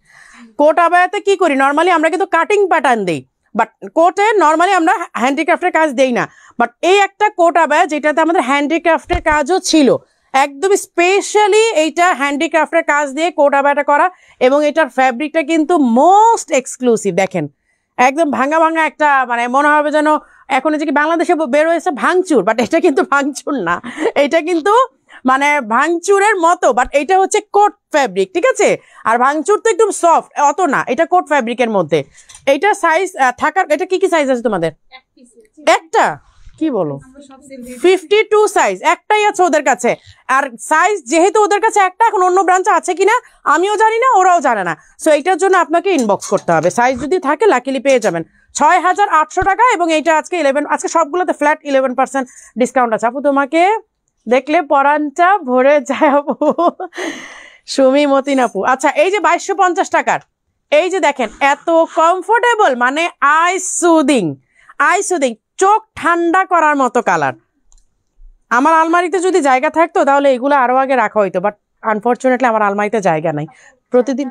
কোট আবায়াতে কি করি নর্মালি আমরা কিন্তু কাটিং প্যাটার্ন দিই, বাট কোটে নর্মালি আমরা হ্যান্ডিক্রাফটের কাজ দেই না। বাট এই একটা কোট আবায়া যেটাতে আমাদের হ্যান্ডিক্রাফটের কাজও ছিল, একদম স্পেশালি এইটা হ্যান্ডিক্রাফটের কাজ দিয়ে কোট আবায়াটা করা, এবং এটার ফ্যাব্রিকটা কিন্তু মোস্ট এক্সক্লুসিভ। দেখেন একদম ভাঙা ভাঙা একটা, মানে মনে হবে যেন এখন যে কি বাংলাদেশে বের হয়েছে ভাঙচুর, বাট এটা কিন্তু ভাঙচুর না, এটা কিন্তু মানে ভাঙচুরের মতো, বাট এটা হচ্ছে কোট ফ্যাব্রিক, ঠিক আছে। আর ভাঙচুর তো একটু সফট, অত না, এটা কোট ফ্যাব্রিকের মধ্যে। এইটা সাইজ থাকার, এটা কি কি সাইজ আছে তোমাদের? একটা, কি বলো 52 সাইজ একটাই আছে ওদের কাছে। আর সাইজ যেহেতু ওদের কাছে একটা, এখন অন্য ব্রাঞ্চে আছে কিনা আমিও জানি না, ওরাও জানে না। সো এইটার জন্য আপনাকে ইনবক্স করতে হবে, সাইজ যদি থাকে লাকিলি পেয়ে যাবেন 6800 টাকা। এবং এইটা আজকে আজকে সবগুলোতে ফ্ল্যাট 11% ডিসকাউন্ট আছে। আপু তোমাকে দেখলে পরানটা ভরে যায় আপু, সুমি মতিন আপু। আচ্ছা এই যে 2250 টাকার, এই যে দেখেন এত কমফোর্টেবল, মানে আই সুদিং, চোখ ঠান্ডা করার মতো কালার। আমার আলমারিতে যদি জায়গা থাকতো তাহলে এগুলো আরো আগে রাখা হইতো, বাট আনফরচুনেটলি আমার আলমারিতে জায়গা নাই। প্রতিদিন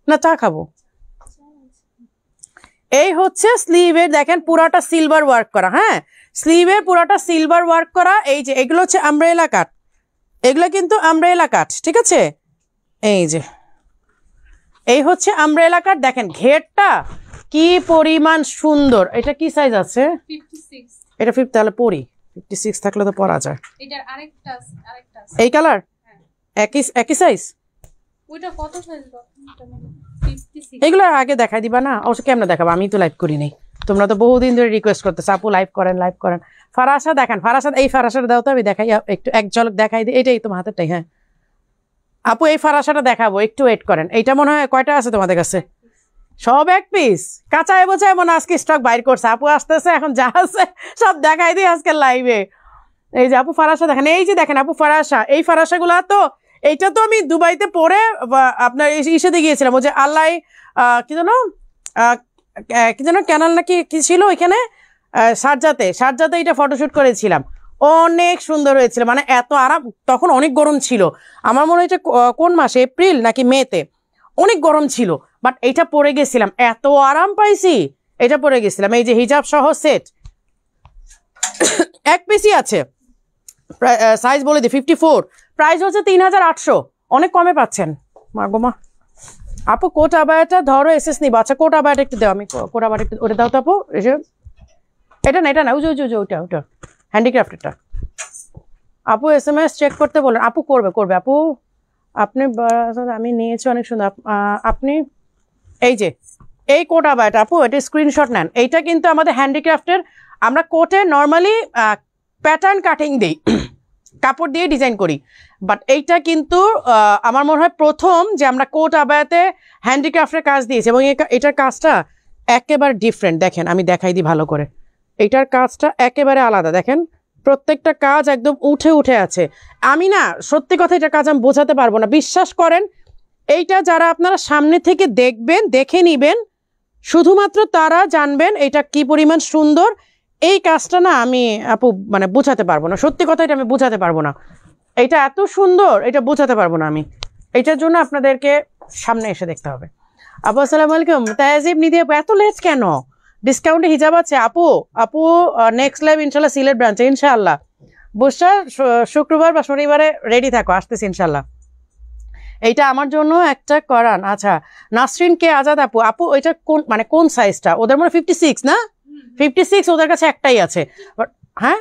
না চা খাবো। এই হচ্ছে স্লিভের, দেখেন পুরাটা সিলভার ওয়ার্ক করা, হ্যাঁ স্লিভের পুরাটা সিলভার ওয়ার্ক করা। এই যে এগুলো হচ্ছে আমব্রেলা কাট, এগুলো কিন্তু আমব্রেলা কাট, ঠিক আছে। এই যে এই হচ্ছে আমব্রেলা কাট, দেখেন ঘেরটা কি পরিমাণ সুন্দর। এটা কি সাইজ আছে? 56। এটা 50, তাহলে পরি 56 থাকলে তো পরা যায়। এটার আরেকটা এই কালার একই সাইজ, ওইটা কত সাইজ? 56। এগুলো আগে দেখাই দিবা না? অবশ্য কেমনে দেখাবো, আমি তো লাইভ করি নাই, তোমরা তো বহুদিন ধরে রিকোয়েস্ট করতেছো আপু লাইভ করেন। ফারাসা দেখেন, ফারাসা এই ফারাসাটা দাও তো, আমি দেখাই একটু, এক ঝলক দেখাই দিই। এটাই তোমার হাতেরটাই, হ্যাঁ আপু এই ফারাসাটা দেখাবো, একটু ওয়েট করেন। এইটা মনে হয় কয়টা আছে তোমাদের কাছে? সব এক পিস, কাঁচায় বোঝায় মনে আজকে স্টক বাইর করছে। আপু আসতেছে, এখন যা আছে সব দেখাই দিই আজকের লাইভে। এই যে আপু ফারাসা দেখেন, এই যে দেখেন আপু ফারাসা, এই ফারাসাগুলা তো, এইটা তো আমি দুবাইতে পরে আপনার ইসেতে গিয়েছিলাম, ওই যে আল্লাহ কি যেন ক্যানাল নাকি কি ছিল ওইখানে, শারজাতে এটা ফটোশুট করেছিলাম, অনেক সুন্দর হয়েছিল, মানে এত আরাম। তখন অনেক গরম ছিল, আমার মনে হচ্ছে কোন মাসে, এপ্রিল নাকি মেতে, অনেক গরম ছিল, বাট এইটা পরে গেছিলাম এত আরাম পাইছি, এটা পরে গেছিলাম। এই যে হিজাব সহ সেট এক পিসই আছে, সাইজ বলে দিই 54, প্রাইস হচ্ছে 3800, অনেক কমে পাচ্ছেন। মাগোমা আপু কোট আবায়াটা ধরো এসেস নিব। আচ্ছা কোট আবায়াটা একটু দাও, আমি কোট আবায়াটা একটু ওটা দাও তো আপু। এটা না ওটা হ্যান্ডিক্রাফটেরটা। আপু SMS চেক করতে বলেন। আপু করবে আপু, আপনি আমি নিয়েছি অনেক সুন্দর। আপনি এই যে এই কোট আবায়াটা আপু, এটা স্ক্রিনশট নেন। এইটা কিন্তু আমাদের হ্যান্ডিক্রাফটের, আমরা কোটে নর্মালি প্যাটার্ন কাটিং দিই, কাপড় দিয়ে ডিজাইন করি, বাট এইটা কিন্তু আমার মনে হয় প্রথম যে আমরা কোট আবায়াতে হ্যান্ডিক্রাফটের কাজ দিয়েছি, এবং এটার কাজটা একেবারে ডিফারেন্ট। দেখেন আমি দেখাই দিই ভালো করে, এটার কাজটা একেবারে আলাদা। দেখেন প্রত্যেকটা কাজ একদম উঠে আছে। আমি না সত্যি কথা এটার কাজ আমি বোঝাতে পারবো না, বিশ্বাস করেন। এইটা যারা আপনারা সামনে থেকে দেখবেন, দেখে নিবেন, শুধুমাত্র তারা জানবেন এটা কি পরিমাণ সুন্দর। এই কাজটা না আমি আপু মানে বোঝাতে পারবো না, সত্যি কথা এটা আমি বোঝাতে পারবো না। এটা এত সুন্দর, এটা বোঝাতে পারবো না আমি। এটার জন্য আপনাদেরকে সামনে এসে দেখতে হবে। আপু আসসালামু আলাইকুম। তাইজিব নিধি আপু এত লেট কেন? ডিসকাউন্টে হিজাব আছে আপু নেক্সট লাইভ ইনশাল্লাহ সিলেট ব্রাঞ্চে ইনশাআল্লাহ। বুঝছা শুক্রবার বা শনিবারে রেডি থাকো, আসতেছি ইনশাল্লাহ। এইটা আমার জন্য একটা করান। আচ্ছা নাসরিন কে আজাদ আপু এটা কোন মানে কোন সাইজটা? ওদের মনে 56 না? 56 ওদের কাছে একটাই আছে, হ্যাঁ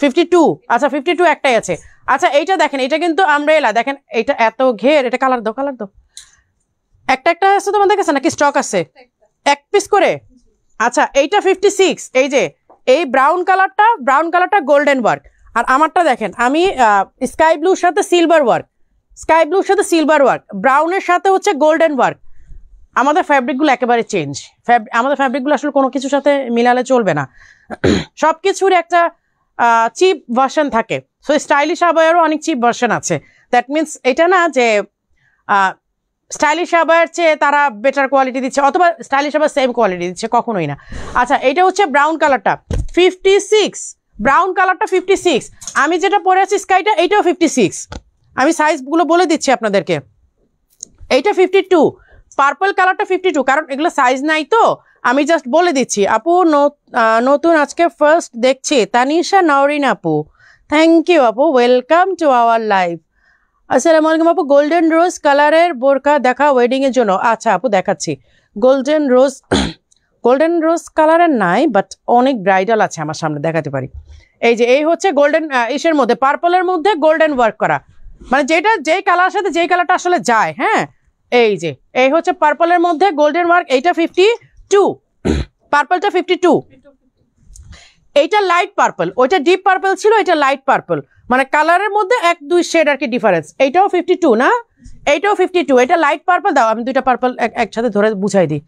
52। আচ্ছা 52 একটাই আছে। আচ্ছা এইটা দেখেন, এটা কিন্তু আমব্রেলা, দেখেন এটা এত ঘের, এটা কালার দাও একটা আছে তোমাদের কাছে নাকি স্টক আছে? এক পিস করে। আচ্ছা এইটা 56, এই যে এই ব্রাউন কালারটা গোল্ডেন ওয়ার্ক, আর আমারটা দেখেন আমি স্কাই ব্লুর সাথে সিলভার ওয়ার্ক, ব্রাউনের সাথে হচ্ছে গোল্ডেন ওয়ার্ক। আমাদের ফ্যাব্রিকগুলো একেবারে চেঞ্জ, আমাদের ফ্যাব্রিকগুলো আসলে কোনো কিছুর সাথে মিলালে চলবে না, সব কিছুর একটা চিপ ভার্সন থাকে। সো স্টাইলিশ আবায়ারও অনেক চিপ ভার্সন আছে। দ্যাট মিনস এটা না যে স্টাইলিশ আবায়ার চেয়ে তারা বেটার কোয়ালিটি দিচ্ছে অথবা স্টাইলিশ আবার সেম কোয়ালিটি দিচ্ছে, কখনোই না। আচ্ছা এটা হচ্ছে ব্রাউন কালারটা 56, ব্রাউন কালারটা 56। আমি যেটা পরে আছি স্কাইটা, এইটাও 56। আমি সাইজগুলো বলে দিচ্ছি আপনাদেরকে। এইটা 52, পার্পল কালারটা 52, কারণ এগুলো সাইজ নাই তো আমি জাস্ট বলে দিচ্ছি। আপু নতুন আজকে ফার্স্ট দেখছি, তানিশা নওরিন আপু, থ্যাংক ইউ আপু, ওয়েলকাম টু আওয়ার লাইভ। আসসালামু আলাইকুম আপু, গোল্ডেন রোজ কালারের বোরকা দেখা ওয়েডিং এর জন্য। আচ্ছা আপু দেখাচ্ছি। গোল্ডেন রোজ কালারের নাই, বাট অনেক ব্রাইডাল আছে আমার সামনে, দেখাতে পারি। এই যে এই হচ্ছে গোল্ডেন ইসের মধ্যে, পার্পলের মধ্যে গোল্ডেন ওয়ার্ক করা, মানে যেই কালার সাথে যেই কালারটা আসলে যায়। হ্যাঁ, এই যে এই হচ্ছে পার্পলের মধ্যে গোল্ডেন ওয়ার্ক, এইটা 52, পার্পলটা 52, এইটা লাইট পার্পল, ওইটা ডিপ পার্পল ছিল, এটা লাইট পার্পল, মানে কালারের মধ্যে 1-2 শেড আর কি ডিফারেন্স। এইটাও 52 না, এইটাও 52, এটা লাইট পার্পল। দাও আমি দুইটা পার্পল একসাথে ধরে বুঝাই দিই।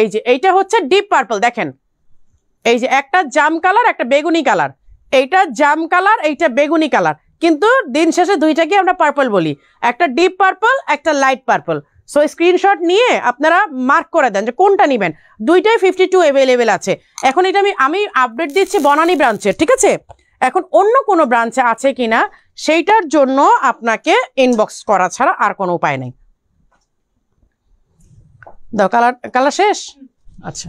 এই যে এইটা হচ্ছে ডিপ পার্পল, দেখেন এই যে একটা জাম কালার, একটা বেগুনি কালার, এইটা জাম কালার, এইটা বেগুনি কালার, কিন্তু দিন শেষে দুইটাকে আমরা পার্পল বলি, একটা ডিপ পার্পল, একটা লাইট পার্পল। সো স্ক্রিনশট নিয়ে আপনারা মার্ক করে দেন যে কোনটা নেবেন, দুইটাই 52 অ্যাভেলেবেল আছে। এখন এটা আমি আপডেট দিচ্ছি বনানী ব্রাঞ্চের, ঠিক আছে? এখন অন্য কোনো ব্রাঞ্চে আছে কিনা সেইটার জন্য আপনাকে ইনবক্স করা ছাড়া আর কোনো উপায় নেই। দাও কালার শেষ। আচ্ছা,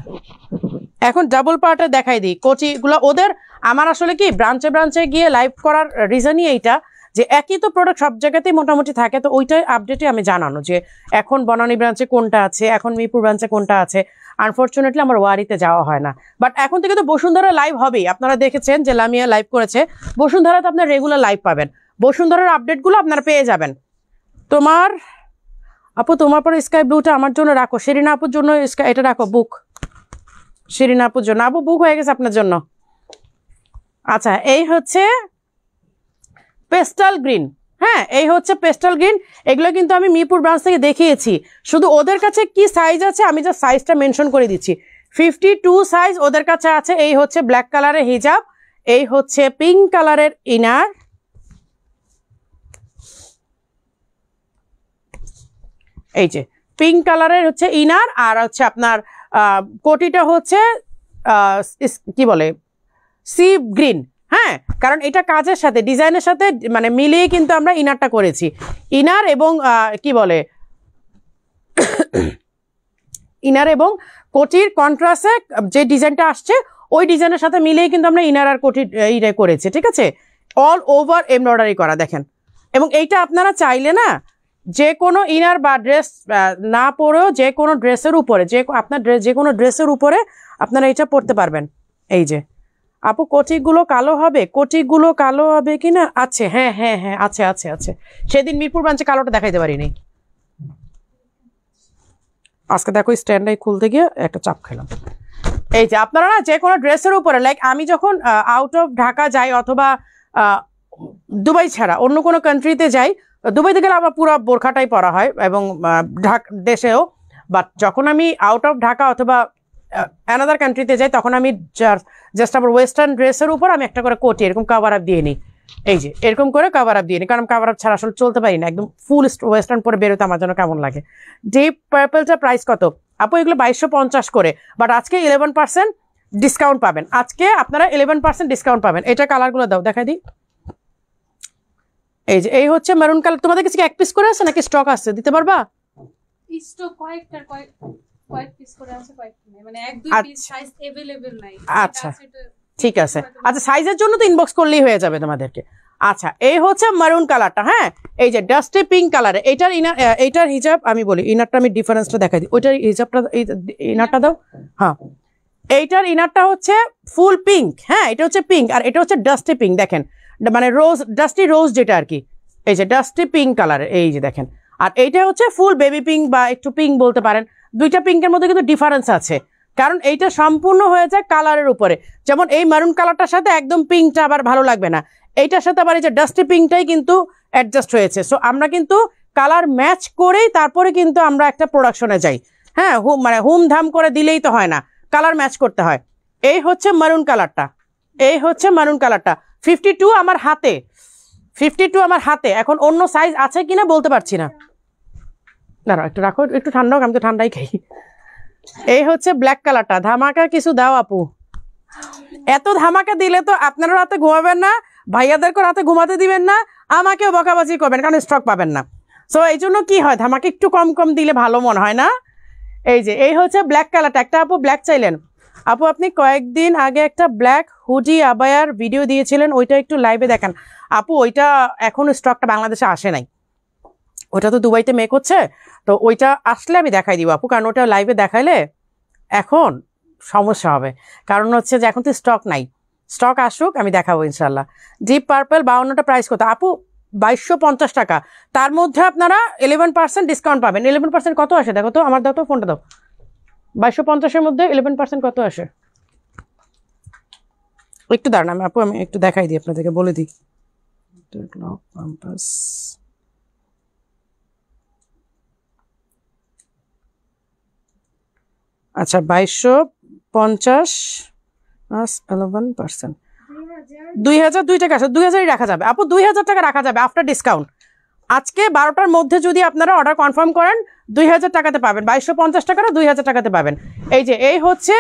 এখন ডাবল পার্টে দেখাই দিই কোচিগুলো ওদের। আমার আসলে কি ব্রাঞ্চে গিয়ে লাইভ করার রিজনই এইটা যে একই তো প্রোডাক্ট সব জায়গাতেই মোটামুটি থাকে, তো ওইটাই আপডেটে আমি জানানো যে এখন বনানী ব্রাঞ্চে কোনটা আছে, এখন মিরপুর ব্রাঞ্চে কোনটা আছে। আনফর্চুনেটলি আমার ওয়ারিতে যাওয়া হয় না, বাট এখন থেকে তো বসুন্ধরা লাইভ হবেই। আপনারা দেখেছেন যে লামিয়া লাইভ করেছে, বসুন্ধরাতে আপনার রেগুলার লাইভ পাবেন, বসুন্ধরার আপডেটগুলো আপনারা পেয়ে যাবেন। তোমার পরে স্কাই ব্লুটা আমার জন্য রাখো, শিরিনা আপুর জন্য এটা রাখো, বুক শিরিনা আপুর জন্য। আপু বুক হয়ে গেছে আপনার জন্য। আচ্ছা, এই হচ্ছে পেস্টাল গ্রিন। হ্যাঁ, এই হচ্ছে পেস্টাল গ্রিন। এগুলো কিন্তু আমি মিরপুর ব্রাঞ্চ থেকে দেখিয়েছি, শুধু ওদের কাছে কি সাইজ আছে আমি যা সাইজটা মেনশন করে দিচ্ছি। 52 সাইজ ওদের কাছে আছে। এই হচ্ছে ব্ল্যাক কালারের হিজাব, এই হচ্ছে পিঙ্ক কালারের ইনার, এই যে পিঙ্ক কালারের হচ্ছে ইনার, আর হচ্ছে আপনার কোটিটা হচ্ছে কি বলে সি গ্রিন। হ্যাঁ, কারণ এটা কাজের সাথে ডিজাইনের সাথে মানে মিলিয়ে কিন্তু আমরা ইনারটা করেছি। ইনার এবং কি বলে ইনার এবং কোটির কন্ট্রাস্টে যে ডিজাইনটা আসছে ওই ডিজাইনের সাথে মিলিয়ে কিন্তু আমরা ইনার আর কোটির করেছি, ঠিক আছে? অল ওভার এমব্রয়ডারি করা দেখেন। এবং এইটা আপনারা চাইলে না যে কোনো ইনার বা ড্রেস না পরেও যে কোনো ড্রেসের উপরে, যে কোনো ড্রেসের উপরে আপনারা এটা পরতে পারবেন। এই যে আপু কোটিগুলো কালো হবে, কোটিগুলো কালো হবে কিনা? আছে, হ্যাঁ হ্যাঁ হ্যাঁ আছে আছে আছে। সেদিন মিরপুর ব্রাঞ্চে কালোটা দেখাইতে পারিনি, আজকে দেখো স্ট্যান্ডাই খুলতে গিয়ে একটা চাপ খেলাম। এই যে আপনারা না যে কোনো ড্রেসের উপরে, লাইক আমি যখন আউট অফ ঢাকা যাই অথবা দুবাই ছাড়া অন্য কোনো কান্ট্রিতে যাই, দুবাইতে গেলে আমার পুরো বোরখাটাই পরা হয় এবং দেশেও, বাট যখন আমি আউট অফ ঢাকা অথবা অ্যানাদার কান্ট্রিতে যাই তখন আমি জাস্ট আমার ওয়েস্টার্ন ড্রেসের উপর আমি একটা করে কোটি এরকম কাভার আপ দিয়ে নিই। এই যে এরকম করে কাভার আপ দিয়ে নিই, কারণ কাভার আপ ছাড়া আসলে চলতে পারি না, একদম ফুল ওয়েস্টার্ন পরে বেরোতে আমার জন্য কেমন লাগে। ডিপ পার্পলটা প্রাইস কত আপু? এগুলো 2250 করে, বাট আজকে 11% ডিসকাউন্ট পাবেন। আজকে আপনারা 11% ডিসকাউন্ট পাবেন। এটা কালারগুলো দাও দেখাই দিই। এই যে এই হচ্ছে মেরুন কালার। তোমাদের কাছে কি এক পিস করে আছে নাকি স্টক আছে? দিতে পারবা? স্টক কয়েক পিস করে আছে, মানে এক দুই পিস সাইজ अवेलेबल নাই। আচ্ছা ঠিক আছে, আচ্ছা সাইজের জন্য তো ইনবক্স করলেই হয়ে যাবে তোমাদেরকে। আচ্ছা, এই হচ্ছে মেরুন কালারটা। হ্যাঁ, এই যে ডাস্টি পিঙ্ক কালারে, এইটার হিজাব আমি বলি, ইনারটা আমি ডিফারেন্সটা দেখাই দিই। ওইটার হিজাবটা ইনারটা দাও। হ্যাঁ, এইটার ইনারটা হচ্ছে ফুল পিঙ্ক। হ্যাঁ, এটা হচ্ছে পিঙ্ক, আর এটা হচ্ছে ডাস্টি পিঙ্ক। দেখেন মানে ডাস্টি রোজ যেটা আর কি, এই যে ডাস্টি পিঙ্ক কালার, এই যে দেখেন। আর এইটা হচ্ছে ফুল বেবি পিঙ্ক বা একটু পিঙ্ক বলতে পারেন। দুইটা পিঙ্কের মধ্যে কিন্তু ডিফারেন্স আছে, কারণ এইটা সম্পূর্ণ হয়ে যায় কালারের উপরে। যেমন এই মারুন কালারটার সাথে একদম পিঙ্কটা আবার ভালো লাগবে না, এইটার সাথে আবার এই যে ডাস্টি পিঙ্কটাই কিন্তু অ্যাডজাস্ট হয়েছে। সো আমরা কিন্তু কালার ম্যাচ করেই তারপরে কিন্তু আমরা একটা প্রোডাকশনে যাই। হ্যাঁ, হুমধাম করে দিলেই তো হয় না, কালার ম্যাচ করতে হয়। এই হচ্ছে মারুন কালারটা, এই হচ্ছে মারুন কালারটা। 52 আমার হাতে, 52 আমার হাতে। এখন অন্য সাইজ আছে কিনা বলতে পারছি না, দাঁড়াও একটু রাখো, একটু ঠান্ডা হোক, আমি তো ঠান্ডাই খাই। এই হচ্ছে ব্ল্যাক কালারটা। ধামাকা কিছু দাও আপু। এত ধামাকা দিলে তো আপনারা রাতে ঘুমাবেন না, ভাইয়াদেরকে রাতে ঘুমাতে দিবেন না, আমাকেও বকাবাজি করবেন, কারণ স্টক পাবেন না। সো এই জন্য কি হয়, ধামাকে একটু কম কম দিলে ভালো মনে হয় না? এই যে এই হচ্ছে ব্ল্যাক কালারটা, একটা আপু ব্ল্যাক চাইলেন। আপু আপনি কয়েকদিন আগে একটা ব্ল্যাক হুডি আবায়ার ভিডিও দিয়েছিলেন, ওইটা একটু লাইভে দেখান। আপু ওইটা এখন স্টকটা বাংলাদেশে আসে নাই, ওটা তো দুবাইতে মেক হচ্ছে, তো ওইটা আসলে আমি দেখাই দিব আপু, কারণ ওটা লাইভে দেখাইলে এখন সমস্যা হবে, কারণ হচ্ছে যে এখন তো স্টক নাই, স্টক আসুক আমি দেখাবো ইনশাল্লাহ। ডিপ পার্পল 52টা প্রাইস কত আপু? 2250 টাকা। তার মধ্যে আপনারা 11% ডিসকাউন্ট পাবেন। 11% কত আসে দেখো তো, আমার দাও তো, ফোনটা দাও। 2250-এর মধ্যে 11% কত আসে একটু দাঁড়ান, আমি আপু আমি একটু দেখাই দিই আপনাদেরকে, বলে দিই। আচ্ছা 2250 11%, 2000 2 টাকা আসে, 2000ই রাখা যাবে আপু, 2000 টাকা রাখা যাবে আফটার ডিসকাউন্ট। আজকে 12টার মধ্যে যদি আপনারা অর্ডার কনফার্ম করেন 2000 টাকাতে পাবেন, 2250 টাকাটা 2000 টাকাতে পাবেন। এই যে এই হচ্ছে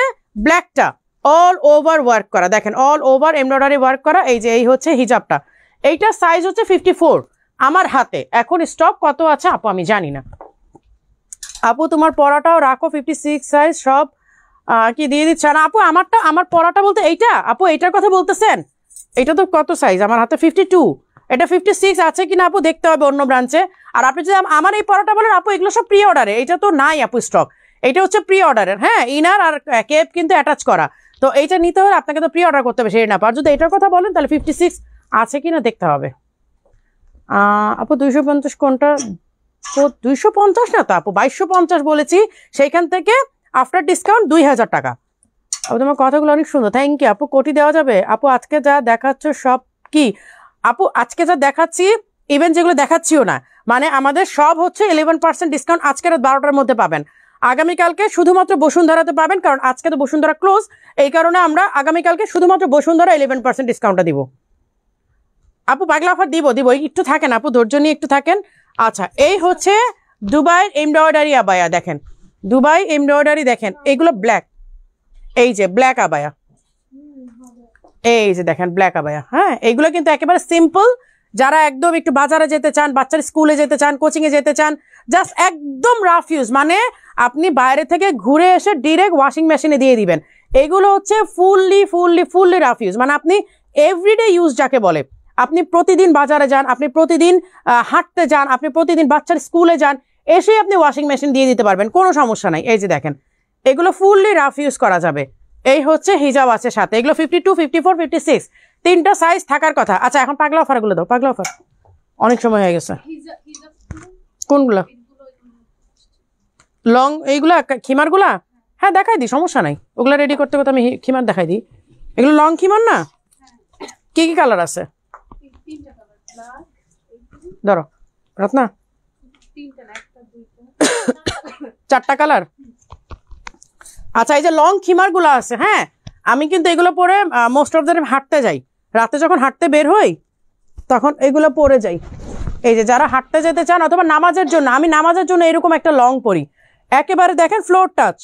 ব্ল্যাকটা, অল ওভার ওয়ার্ক করা, দেখেন অল ওভার এমব্রয়ডারি ওয়ার্ক করা। এই যে এই হচ্ছে হিজাবটা, এইটা সাইজ হচ্ছে 54 আমার হাতে। এখন স্টক কত আছে আপু আমি জানি না। আপু তোমার পরাটাও রাখো 56 সাইজ সব কি দিয়ে দিচ্ছে না আপু? আমারটা, আমার পরাটা বলতে এইটা আপু, এইটার কথা বলতেছেন? এটা তো কত সাইজ আমার হাতে? 52, এটা 56 আছে কিনা আপু দেখতে হবে অন্য ব্রাঞ্চে। আর আপনি যদি আমার এই পরাটা বলেন আপু, এগুলো সব প্রি অর্ডারে, এটা তো নাই আপু স্টক, এটা হচ্ছে প্রি অর্ডারের। হ্যাঁ, ইনার আর কেপ কিন্তু অ্যাটাচ করা, তো এইটা নিতে হলে আপনাকে তো প্রি অর্ডার করতে হবে সেই না। আর যদি এটার কথা বলেন তাহলে 56 আছে কিনা দেখতে হবে। আপু 250 কোনটা? 250 না তো আপু, 2250 বলেছি, সেইখান থেকে আফটার ডিসকাউন্ট 2000 টাকা। আপু তোমার কথাগুলো অনেক সুন্দর, থ্যাংক ইউ আপু। কোটি দেওয়া যাবে আপু? আজকে যা দেখাচ্ছ সব কি আপু? আজকে যা দেখাচ্ছি ইভেন যেগুলো দেখাচ্ছিও না, মানে আমাদের সব হচ্ছে 11% ডিসকাউন্ট আজকে রাত 12টার মধ্যে পাবেন। আগামীকালকে শুধুমাত্র বসুন্ধরাতে পাবেন, কারণ আজকে তো বসুন্ধরা ক্লোজ, এই কারণে আমরা আগামীকালকে শুধুমাত্র বসুন্ধরা 11% ডিসকাউন্টটা দিব আপু। পাগলা অফার দিব একটু থাকেন আপু, ধৈর্য নিয়ে একটু থাকেন। আচ্ছা এই হচ্ছে দুবাই এমব্রয়ডারি আবায়া, দেখেন দুবাই এমব্রয়ডারি, দেখেন এগুলো ব্ল্যাক, এই যে ব্ল্যাক আবায়া, এই যে দেখেন ব্ল্যাক আবায়া। হ্যাঁ, এইগুলো কিন্তু একেবারে সিম্পল, যারা একদম একটু বাজারে যেতে চান, বাচ্চার স্কুলে যেতে চান, কোচিং এ যেতে চান, জাস্ট একদম রাফ ইউজ, মানে আপনি বাইরে থেকে ঘুরে এসে ডিরেক্ট ওয়াশিং মেশিনে দিয়ে দিবেন। এগুলো হচ্ছে ফুললি রাফ ইউজ, মানে আপনি এভরিডে ইউজ যাকে বলে। আপনি প্রতিদিন বাজারে যান, আপনি প্রতিদিন হাঁটতে যান, আপনি প্রতিদিন বাচ্চার স্কুলে যান, এসেই আপনি ওয়াশিং মেশিন দিয়ে দিতে পারবেন, কোনো সমস্যা নাই। এই যে দেখেন এগুলো ফুললি রাফ ইউজ করা যাবে। এই হচ্ছে হিজাব আছে সাথে, এগুলো 52, 54, 56 তিনটা সাইজ থাকার কথা। আচ্ছা এখন পাগলা অফারগুলো দাও, পাগলা অফার অনেক সময় হয়ে গেছে। কোনগুলা? লং এইগুলা, খিমারগুলা? হ্যাঁ দেখাই দিই, সমস্যা নাই, ওগুলা রেডি করতে করতে আমি খিমার দেখাই দিই। এগুলো লং খিমার না? কি কি কালার আছে ধরো রত্না? 4টা কালার। আচ্ছা এই যে লং খিমার গুলো আছে, হ্যাঁ আমি কিন্তু এগুলো পরে মোস্ট অফ দ্য টাইম হাঁটতে যাই, রাতে যখন হাঁটতে বের হই তখন এগুলো পরে যাই। এই যে যারা হাঁটতে যেতে চান অথবা নামাজের জন্য, আমি নামাজের জন্য এরকম একটা লং পরি, একেবারে দেখেন ফ্লোর টাচ,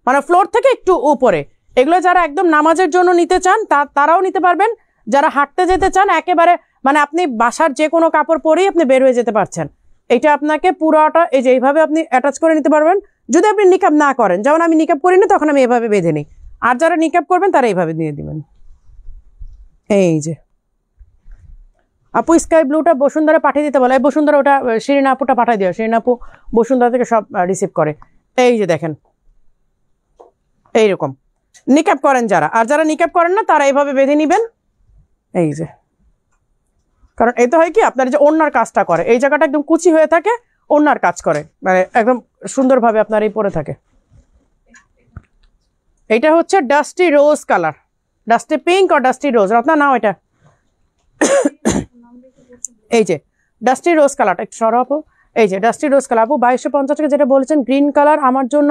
মানে ফ্লোর থেকে একটু উপরে। এগুলো যারা একদম নামাজের জন্য নিতে চান তারাও নিতে পারবেন, যারা হাঁটতে যেতে চান একেবারে মানে আপনি বাসার যে কোনো কাপড় পরেই আপনি বের হয়ে যেতে পারছেন। এটা আপনাকে পুরোটা এই যে এইভাবে আপনি অ্যাটাচ করে নিতে পারবেন, যদি আপনি নিকাব না করেন, যেমন আমি নিকাব করি না তখন আমি এভাবে বেঁধে নিই, আর যারা নিকাব করবেন তারা এইভাবে দিয়ে দিবেন। এই যে আপু স্কাই ব্লুটা বসুন্ধরা পাঠিয়ে দিতে বলে, বসুন্ধরা ওটা শিরিনা আপুটা পাঠিয়ে দিও, শিরিনা আপু বসুন্ধরা থেকে সব রিসিভ করে। এই যে দেখেন এইরকম নিকাব করেন যারা, আর যারা নিকাব করেন না তারা এইভাবে বেঁধে নিবেন। এই যে কারণ এতে হয় কি আপনার যে ওড়নার কাজটা করে, এই জায়গাটা একদম কুচি হয়ে থাকে, ওড়নার কাজ করে, মানে একদম সুন্দরভাবে আপনার এই পরে থাকে। এইটা হচ্ছে dusty rose colour, dusty pink আর ডাস্টি রোজ, রত্না নাও এটা। এই যে ডাস্টি রোজ কালারটা একটু সরো আপু, এই যে ডাস্টি রোজ কালার। আপু 2250 টাকা যেটা বলেছেন গ্রিন কালার আমার জন্য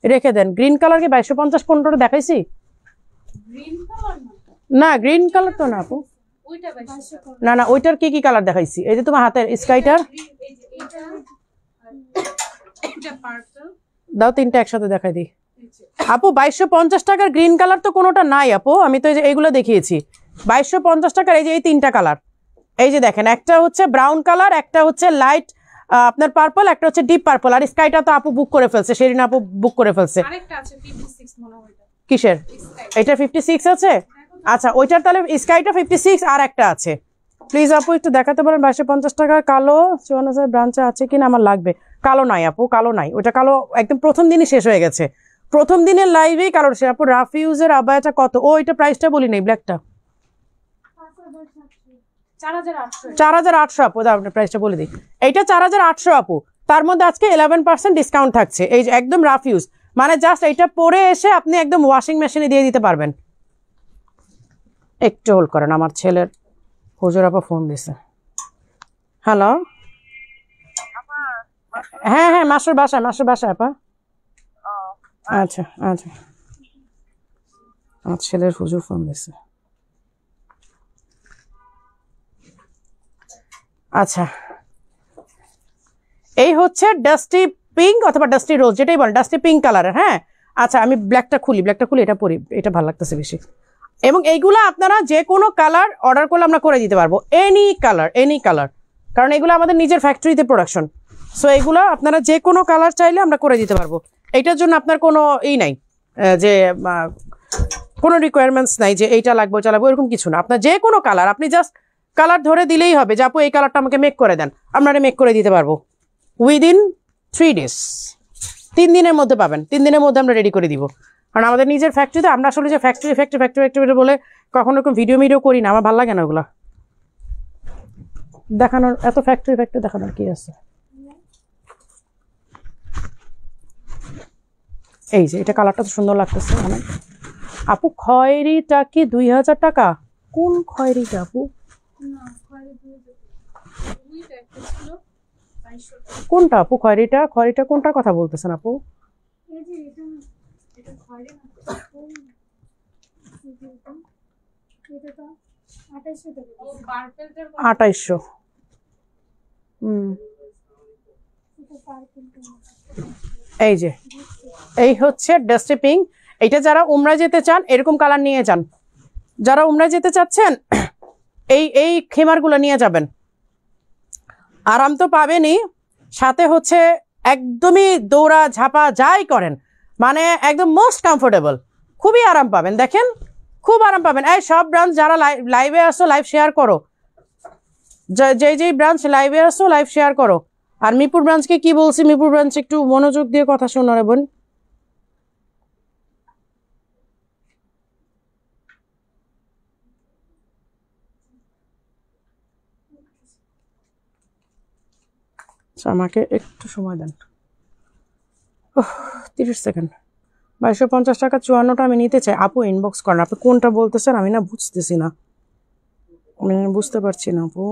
রেখে দেন। গ্রিন কালার কি 2250 কোনটা দেখাইছি? না গ্রিন কালার তো না আপু, না না ওইটার কি কি কালার দেখাইছি? এই যে তোমার হাতের স্কাইটার দাও, তিনটা একসাথে দেখাই দিই আপু। 2250 টাকার গ্রিন কালার তো কোনোটা নাই আপু, আমি তো এই যে এইগুলো দেখিয়েছি 2250 টাকার। এই যে এই তিনটা কালার, এই যে দেখেন একটা হচ্ছে ব্রাউন কালার, একটা হচ্ছে লাইট আপনার পার্পল, একটা হচ্ছে ডিপ পার্পল, আর স্কাইটা তো আপু বুক করে ফেলছে, সেরিনা আপু বুক করে ফেলছে। আরেকটা আছে 56 মনে হয় এটা। কিসের? এটা 56 আছে? আচ্ছা ওইটার তাহলে স্কাইটা 56 আর একটা আছে। প্লিজ আপু একটু দেখাতে পারেন 2250 টাকার কালো 54 ব্রাঞ্চে আছে কিনা, আমার লাগবে। কালো নাই আপু, কালো নাই, ওটা কালো একদম প্রথম দিনই শেষ হয়ে গেছে, প্রথম দিনের লাইভেই কালো শেষ। আপু রাফ ইউজের আবায়াটা কত? ও এটা প্রাইসটা বলি নাই, ব্ল্যাকটা 4800 আপু, দাও আপনার প্রাইসটা বলে দিই। এইটা 4800 আপু, তার মধ্যে আজকে 11% ডিসকাউন্ট থাকছে। এই যে একদম রাফ ইউজ, মানে জাস্ট এটা পরে এসে আপনি একদম ওয়াশিং মেশিনে দিয়ে দিতে পারবেন। একটু হোল্ড করেন, আমার ছেলের হুজুর আপা ফোন দিছে। হ্যালো, হ্যাঁ হ্যাঁ মাসুর বাসায়, মাসুর বাসায় আপা। আচ্ছা আচ্ছা, আমার ছেলের হুজুর ফোন দিছে। আচ্ছা এই হচ্ছে ডাস্টি পিঙ্ক অথবা ডাস্টি রোজ, যেটাই বলেন, ডাস্টি পিঙ্ক কালারের। হ্যাঁ আচ্ছা আমি ব্ল্যাকটা খুলি, এটা পরি, এটা ভালো লাগতেছে বেশি। এবং এইগুলো আপনারা যে কোনো কালার অর্ডার করলে আমরা করে দিতে পারবো, এনি কালার, কারণ এগুলো আমাদের নিজের ফ্যাক্টরিতে প্রোডাকশন। সো এগুলো আপনারা যে কোনো কালার চাইলে আমরা করে দিতে পারবো। এইটার জন্য আপনার কোনো নাই যে কোনো রিকোয়ারমেন্টস নাই যে এইটা লাগবে ওটা লাগবে, এরকম কিছু না। আপনার যে কোনো কালার, আপনি জাস্ট কালার ধরে দিলেই হবে যে আপু এই কালারটা আমাকে মেক করে দেন, আমরা মেক করে দিতে পারবো উইদিন 3 days, 3 দিনের মধ্যে পাবেন। 3 দিনের মধ্যে আমরা রেডি করে দিব, কারণ আমাদের নিজের ফ্যাক্টরিতে। আমরা আসলে যে ফ্যাক্টরি বলে কখনো এরকম ভিডিও করি না, আমার ভালো লাগে না ওগুলা দেখানোর, এত ফ্যাক্টরি দেখানোর কি আছে। এই যে এটা কালারটা তো সুন্দর লাগতেছে অনেক। আপু খয়েরিটা কি 2000 টাকা? কোন খয়েরিটা আপু? কোনটা আপু খয়েরিটা? কোনটার কথা বলতেছেন আপু? 2800। এই যে এই হচ্ছে ডাস্টি পিঙ্ক। এইটা যারা উমরায় যেতে চান এরকম কালার নিয়ে যান, যারা উমরায় যেতে চাচ্ছেন এই খেমারগুলো নিয়ে যাবেন, আরাম তো পাবেনই, সাথে হচ্ছে একদমই দৌড়া ঝাপা যাই করেন মানে একদম মোস্ট কমফোর্টেবল, খুবই আরাম পাবেন। দেখেন খুব আরাম পাবেন। এই সব ব্রাঞ্চ যারা লাইভে আসো লাইভ শেয়ার করো, যেই ব্রাঞ্চ লাইভে আসো লাইভ শেয়ার করো। আর মিরপুর ব্রাঞ্চকে কি বলছি, মিরপুর ব্রাঞ্চ একটু মনোযোগ দিয়ে কথা শোনো রে বোন। আমাকে একটু সময় দেন, 30 সেকেন্ড। 2250 টাকা 54টা আমি নিতে চাই। আপু ইনবক্স করেন, আপনি কোনটা বলতেছেন আমি না বুঝতেছি না, আমি বুঝতে পারছি না আপু।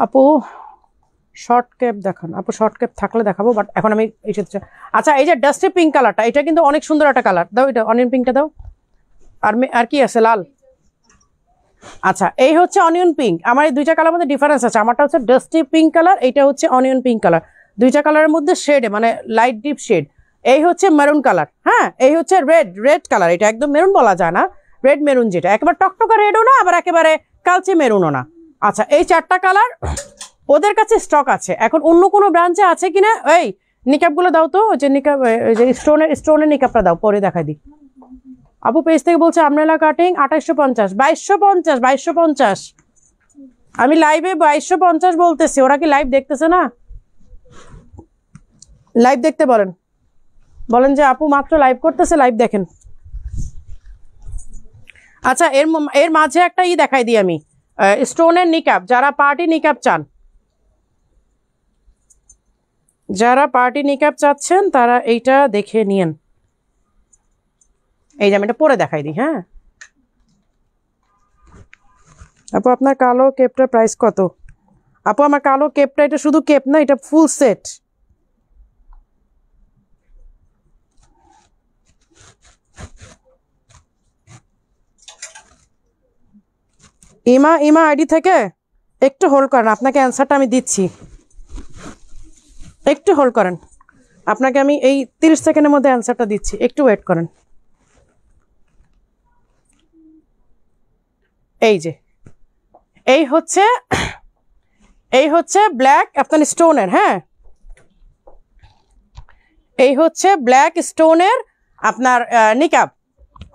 আপু শর্ট ক্যাপ দেখান, আপু শর্ট ক্যাপ থাকলে দেখাবো, বাট এখন আমি এই ক্ষেত্রে। আচ্ছা এই যে ডাস্টি পিঙ্ক কালারটা, এটা কিন্তু অনেক সুন্দর একটা কালার, দাও এটা অনিয়ন পিঙ্কটা দাও। আর কি আছে লাল? আচ্ছা এই হচ্ছে অনিয়ন পিঙ্ক। আমার এই দুইটা কালার মধ্যে ডিফারেন্স আছে, আমারটা হচ্ছে ডাস্টি পিঙ্ক কালার, এইটা হচ্ছে অনিয়ন পিঙ্ক কালার। দুইটা কালারের মধ্যে শেডে মানে লাইট ডিপ শেড। এই হচ্ছে মেরুন কালার, হ্যাঁ এই হচ্ছে রেড কালার। এটা একদম মেরুন বলা যায় না, রেড মেরুন, যেটা একেবারে টকটকা রেডও না আবার একেবারে কালচে মেরুনও না। আচ্ছা এই 4টা কালার ওদের কাছে স্টক আছে। এখন অন্য কোনো ব্রাঞ্চে আছে কিনা, এই নিকাপগুলো দাও তো, যে নিকাপ স্টোনের নিকাপটা দাও, পরে দেখাই দিই। আপু পেজ থেকে বলছে আমরেলা কাটিং 2850, 2250। আমি লাইভে 2250 বলতেছি, ওরা কি লাইভ দেখতেছে না? লাইভ দেখতে বলেন যে আপু মাত্র লাইভ করতেছে, লাইভ দেখেন। আচ্ছা এর মাঝে একটা দেখাই দিই আমি, স্টোনের নিকাপ, যারা পার্টি নিকাপ চান। যারা পার্টি নিকাব চাচ্ছেন তারা এইটা দেখে নিয়েন। এই যে আমি এটা পরে দেখাই দিই। হ্যাঁ আপু আপনার কালো কেপটার প্রাইস কত? আপু আমার কালো কেপটা, এটা শুধু কেপ না, এটা ফুল সেট। ইমা আইডি থেকে একটু হোল্ড করেন, আপনাকে অ্যান্সারটা আমি দিচ্ছি, একটু হোল্ড করেন, আপনাকে আমি এই 30 সেকেন্ডের মধ্যে অ্যান্সারটা দিচ্ছি, একটু ওয়েট করেন। এই যে এই হচ্ছে ব্ল্যাক আপনার স্টোনের, হ্যাঁ এই হচ্ছে ব্ল্যাক স্টোনের আপনার নিকাব,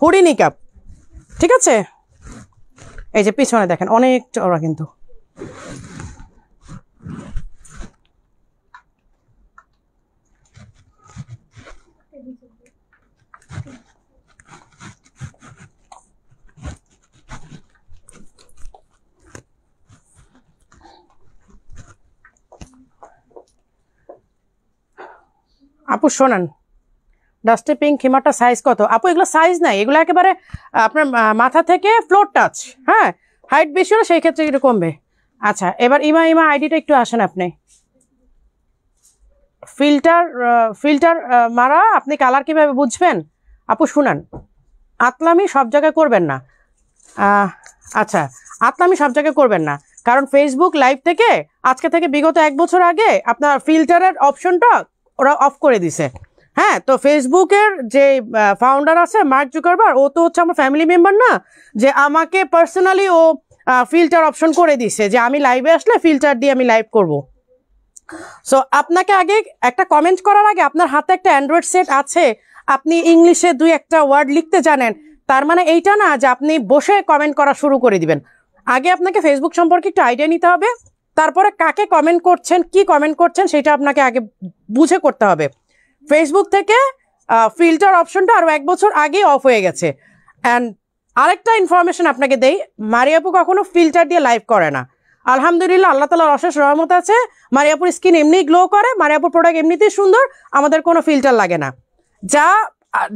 হুডি নিকাব, ঠিক আছে? এই যে পিছনে দেখেন অনেক চওড়া কিন্তু। আপু শোনান, ডাস্টি পিঙ্ক খিমারটা সাইজ কত? আপু এগুলো সাইজ নাই, এগুলো একেবারে আপনার মাথা থেকে ফ্লোর টাচ, হ্যাঁ হাইট বেশি হলে সেই ক্ষেত্রে একটু কমবে। আচ্ছা এবার ইমা আইডিটা একটু আসেন আপনি। ফিল্টার মারা, আপনি কালার কিভাবে বুঝবেন? আপু শুনান, আতলামি সব জায়গায় করবেন না। আচ্ছা আতলামি সব জায়গায় করবেন না, কারণ ফেসবুক লাইভ থেকে আজকে থেকে বিগত 1 বছর আগে আপনার ফিল্টারের অপশনটা ওরা অফ করে দিছে। হ্যাঁ তো ফেসবুকের যে ফাউন্ডার আছে মার্ক জুকারবার্গ, ও তো হচ্ছে আমার ফ্যামিলি মেম্বার না, যে আমাকে পার্সোনালি ও ফিল্টার অপশন করে দিছে যে আমি লাইভে আসলে ফিল্টার দিয়ে আমি লাইভ করব। সো আপনাকে আগে একটা কমেন্ট করার আগে আপনার হাতে একটা অ্যান্ড্রয়েড সেট আছে, আপনি ইংলিশে 2-1টা ওয়ার্ড লিখতে জানেন, তার মানে এইটা না যে আপনি বসে কমেন্ট করা শুরু করে দিবেন। আগে আপনাকে ফেসবুক সম্পর্কে একটু আইডিয়া নিতে হবে, তারপরে কাকে কমেন্ট করছেন, কি কমেন্ট করছেন সেটা আপনাকে আগে বুঝে করতে হবে। ফেসবুক থেকে ফিল্টার অপশনটা আরও 1 বছর আগেই অফ হয়ে গেছে। অ্যান্ড আরেকটা ইনফরমেশন আপনাকে দেই, মারিয়াপু কখনো ফিল্টার দিয়ে লাইভ করে না। আলহামদুলিল্লাহ, আল্লাহ তাআলার অশেষ রহমত আছে, মারিয়াপুর স্কিন এমনি গ্লো করে, মারিয়াপুর প্রোডাক্ট এমনিতেই সুন্দর, আমাদের কোনো ফিল্টার লাগে না। যা